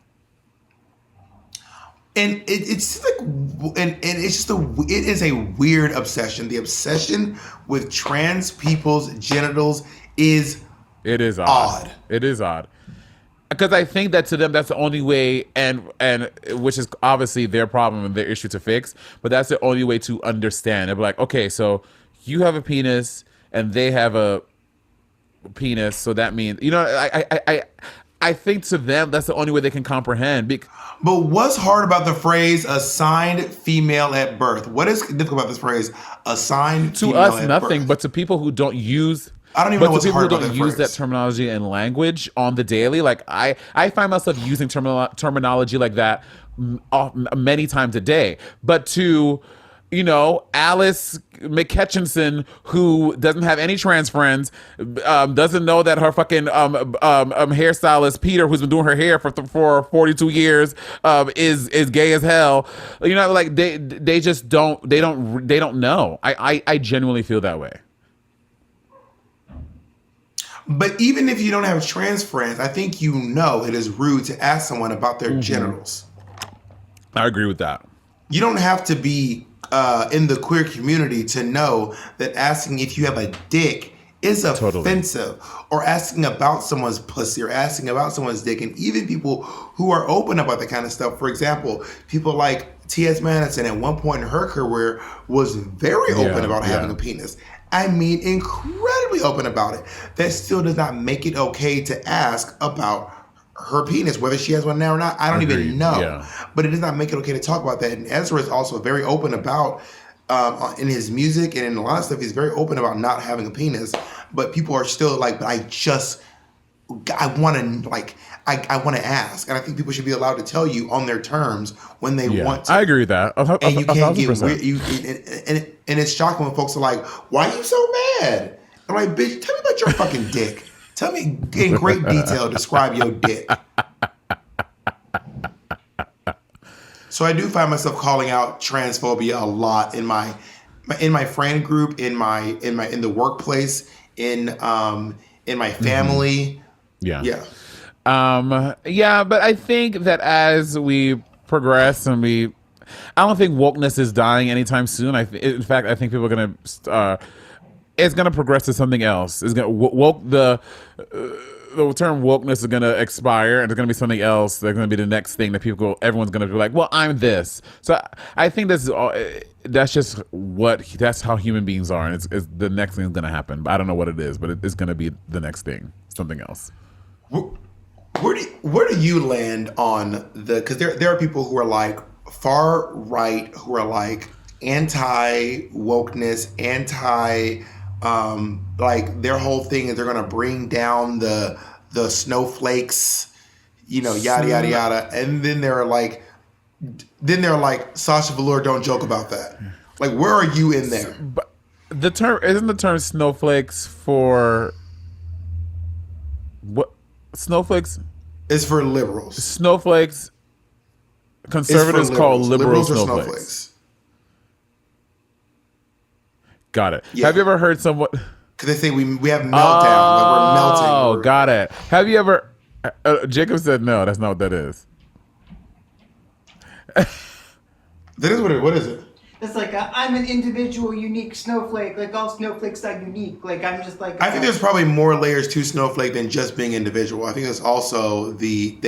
And it's like, and it's just it is a weird obsession. The obsession with trans people's genitals is odd. It is odd. Because I think that to them, that's the only way, and which is obviously their problem and their issue to fix, but that's the only way to understand. They'll be like, okay, so you have a penis and they have a penis, so that means, I think to them, that's the only way they can comprehend. But what's hard about the phrase assigned female at birth? What is difficult about this phrase assigned female at birth? To us, nothing, but to people who don't use... I don't even know what's hard about that phrase. But to people who don't use that terminology and language on the daily, like I find myself using terminology like that many times a day. But to, Alice McKetchinson, who doesn't have any trans friends, doesn't know that her fucking hairstylist Peter, who's been doing her hair for 42 years, is gay as hell. Like they just don't know. I genuinely feel that way. But even if you don't have trans friends, I think it is rude to ask someone about their genitals. I agree with that. You don't have to be in the queer community to know that asking if you have a dick is offensive. Totally. Or asking about someone's pussy or asking about someone's dick. And even people who are open about that kind of stuff. For example, people like T.S. Madison at one point in her career was very open about having a penis. I mean, incredibly open about it. That still does not make it okay to ask about her penis, whether she has one now or not. I don't even know. Yeah. But it does not make it okay to talk about that. And Ezra is also very open about, in his music and in a lot of stuff, he's very open about not having a penis. But people are still like, but I want to ask. And I think people should be allowed to tell you on their terms when they want to. I agree with that. And you can't get weird. And it's shocking when folks are like, why are you so mad? I'm like, bitch, tell me about your fucking dick. Tell me in great detail, describe your dick. So I do find myself calling out transphobia a lot in my friend group, in the workplace, in my family. Yeah. But I think that as we progress and we wokeness is dying anytime soon. In fact, I think people are gonna. It's gonna progress to something else. It's gonna the term wokeness is gonna expire, and it's gonna be something else. That's gonna be the next thing that everyone's gonna be like, well, I'm this. So I think that's how human beings are, and it's the next thing is gonna happen. But I don't know what it is, but it's gonna be the next thing, something else. Where do you land on because there are people who are like far right, who are like anti wokeness, like their whole thing is they're gonna bring down the snowflakes, yada yada yada, and then they're like Sasha Velour, don't joke about that. Like, where are you in there? But the term snowflakes for what? Snowflakes is for liberals. Snowflakes, conservatives call liberals snowflakes. Got it. Yeah. Have you ever heard someone? Because they say we have meltdown, like we're melting. Oh, got it. Have you ever? Jacob said no. That's not what that is. That is what is it? It's like I'm an individual, unique snowflake. Like all snowflakes are unique. Like I'm just like. I think there's probably more layers to snowflake than just being individual. I think there's also the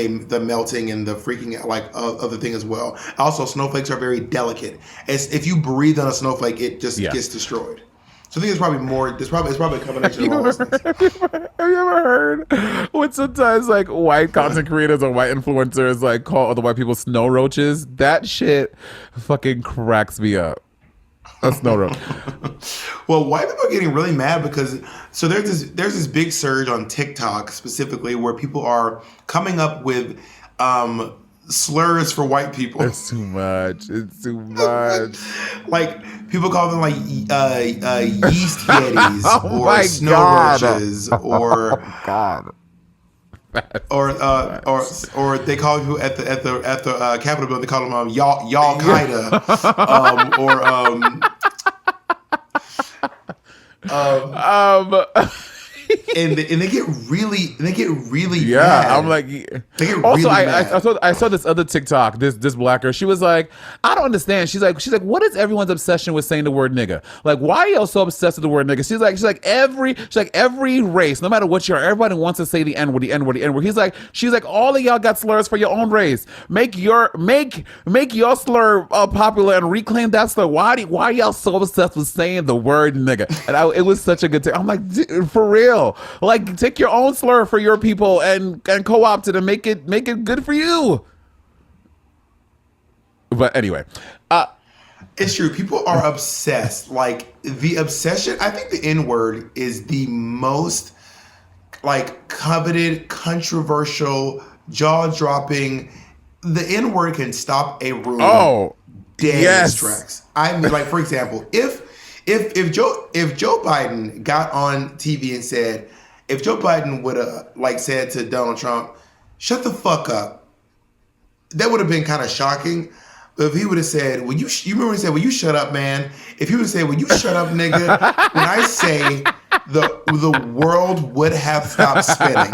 melting and the freaking out of the thing as well. Also, snowflakes are very delicate. If you breathe on a snowflake, it just gets destroyed. So I think it's probably more. It's probably a combination of all those things. Have you ever heard when sometimes like white content creators or white influencers like call other white people snow roaches? That shit fucking cracks me up. A snow roach. Well, white people are getting really mad because there's this big surge on TikTok specifically where people are coming up with slurs for white people. It's too much. Like people call them like yeast yetis oh or snow roaches or God. Or they call people at the Capitol building. They call them y'all Qaeda and they get really mad. I'm like, also I saw this other TikTok, this black girl. She was like, I don't understand. She's like, what is everyone's obsession with saying the word nigga? Like, why are y'all so obsessed with the word nigga? She's like every race, no matter what you are, everybody wants to say the N-word, the N-word, the N-word. She's like, all of y'all got slurs for your own race. Make your slur popular and reclaim that slur. Why are y'all so obsessed with saying the word nigga? And it was such a good thing. I'm like, for real. Like, take your own slur for your people and co-opt it and make it good for you. But anyway, it's true. People are obsessed. Like the obsession. I think the N-word is the most like coveted, controversial, jaw-dropping. The N-word can stop a room. Dead in its tracks. I mean, like for example, if Joe Biden got on TV and said, if Joe Biden would have said to Donald Trump, shut the fuck up, that would have been kind of shocking. But if he would have said, you remember when he said, will you shut up, man? If he would have said, will you shut up, nigga? When I say the world would have stopped spinning.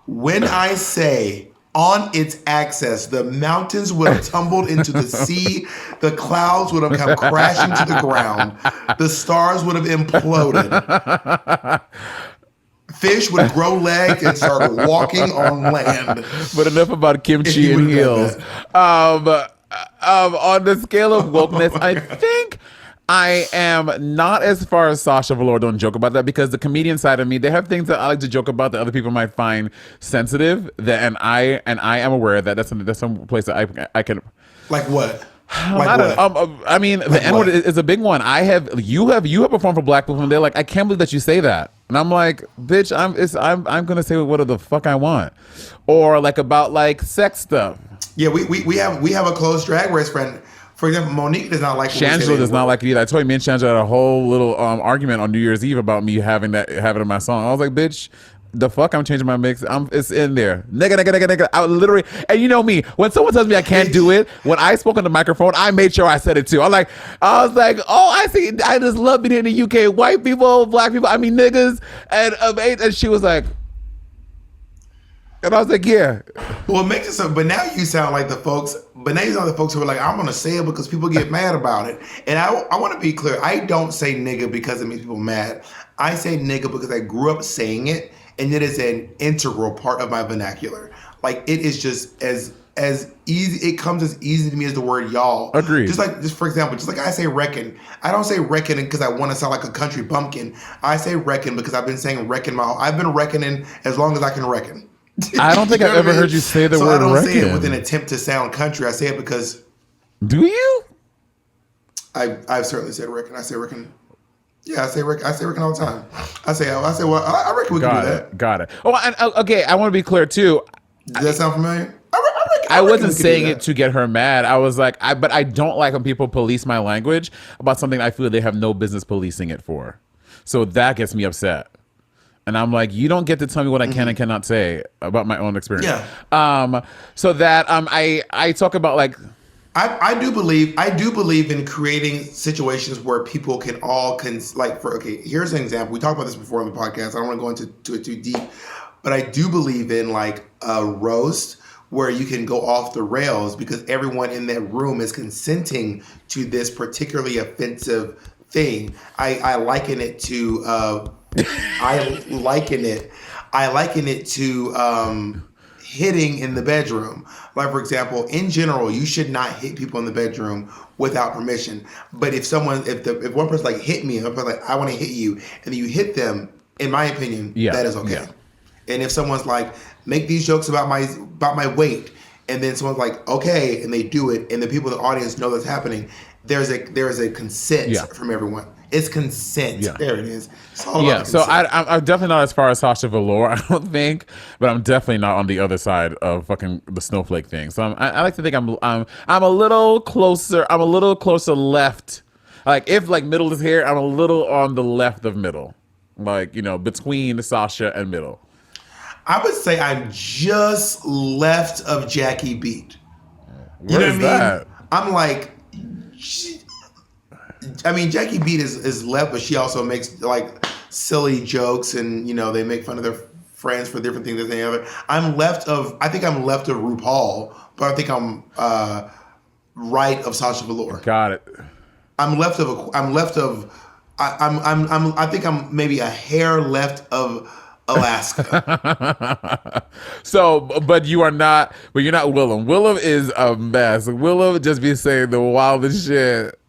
When I say on its axis, the mountains would have tumbled into the sea. The clouds would have come crashing to the ground. The stars would have imploded. Fish would grow legs and start walking on land. But enough about kimchi and heels. On the scale of wokeness, I think I am not as far as Sasha Velour. Don't joke about that, because the comedian side of me, they have things that I like to joke about that other people might find sensitive. And I am aware that that's some place that I can. Like what? I mean, the N-word is a big one. You have performed for black people, and they're like, I can't believe that you say that. And I'm like, bitch, I'm gonna say what the fuck I want, or like about like sex stuff. Yeah, we have a close Drag Race friend. For example, Monique does not like. Shangela does not like it either. I told you, me and Shangela had a whole little argument on New Year's Eve about me having it in my song. I was like, bitch, the fuck, I'm changing my mix. It's in there. Nigga. I literally, and you know me, when someone tells me I can't do it, when I spoke on the microphone, I made sure I said it too. I was like, oh, I see. I just love being in the UK. White people, black people, I mean niggas, and she was like, And I was like, yeah. Well, it makes it so. But now you sound like the folks. But now you sound like the folks who are like, I'm gonna say it because people get mad about it. And I want to be clear. I don't say nigga because it makes people mad. I say nigga because I grew up saying it, and it is an integral part of my vernacular. Like it is just as easy. It comes as easy to me as the word y'all. Agreed. Just for example, just like I say reckon. I don't say reckon because I want to sound like a country bumpkin. I say reckon because I've been saying reckon I've been reckoning as long as I can reckon. I don't think I've ever heard you say the word I don't reckon. say it with an attempt to sound country. I say it because. Do you? I've certainly said reckon. I say reckon. Yeah, I say reckon. I say reckon all the time. I say well. I reckon we can do that. Got it. Oh, and okay. I want to be clear too. Does that sound familiar? I wasn't saying it to get her mad. I was like, but I don't like when people police my language about something I feel they have no business policing it for. So that gets me upset. And I'm like, you don't get to tell me what I can and cannot say about my own experience. Yeah. So that I talk about like. I do believe in creating situations where people can here's an example. We talked about this before on the podcast. I don't want to go into it too deep, but I do believe in like a roast where you can go off the rails because everyone in that room is consenting to this particularly offensive thing. I liken it to hitting in the bedroom. Like, for example, in general, you should not hit people in the bedroom without permission. But if one person like hit me, and I'm like, I want to hit you, and then you hit them, in my opinion, that is okay. Yeah. And if someone's like, make these jokes about my weight, and then someone's like, okay, and they do it, and the people in the audience know that's happening, there's a consent from everyone. It's consent. Yeah. There it is. It's all about so I'm definitely not as far as Sasha Velour, I don't think, but I'm definitely not on the other side of fucking the snowflake thing. So I like to think I'm a little closer. I'm a little closer left. Like if like middle is here, I'm a little on the left of middle, like between Sasha and middle. I would say I'm just left of Jackie Beat. You know what I mean? That? I'm like. Jackie Beat is left, but she also makes like silly jokes, and they make fun of their friends for different things than any other. I think I'm left of RuPaul, but I think I'm right of Sasha Velour. Got it. I think I'm maybe a hair left of Alaska. So, but you're not Willem. Willem is a mess. Willem just be saying the wildest shit.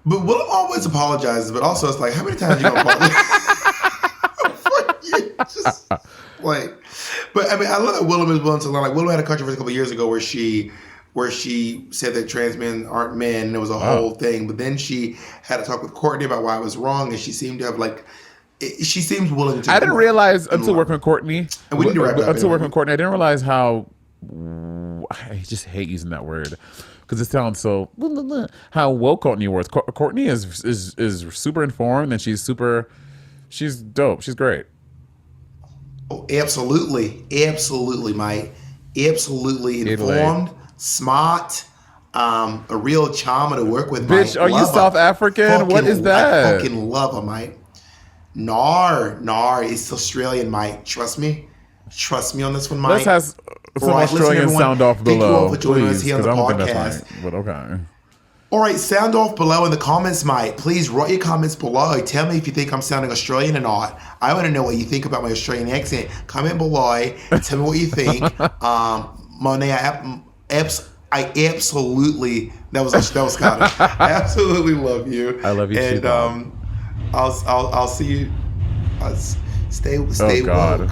But Willem always apologizes, but also it's like, how many times are you gonna apologize? But I love that Willem is willing to learn. Like Willem had a controversy a couple of years ago where she said that trans men aren't men, and it was a whole thing. But then she had to talk with Courtney about why it was wrong, and she seemed to have she seems willing to. I didn't realize until working with Courtney. And we need to wrap up. Until working with Courtney, I didn't realize how. I just hate using that word. Because it sounds so how woke Courtney was. Courtney is super informed, and she's dope. She's great. Oh, absolutely, Mike. Absolutely informed, smart, a real charmer to work with. Bitch, are you South African? What is that? I fucking love her, Mike. Nar, it's Australian, Mike. Trust me on this one, Mike. This has some Australian sound off below. Thank you all for joining us here on the podcast. That's right, but okay. All right, sound off below in the comments, mate. Please write your comments below. Tell me if you think I'm sounding Australian or not. I want to know what you think about my Australian accent. Comment below. Tell me what you think. Monet, I absolutely that was Scottish. I absolutely love you. I love you and, too. I'll see you. Stay woke.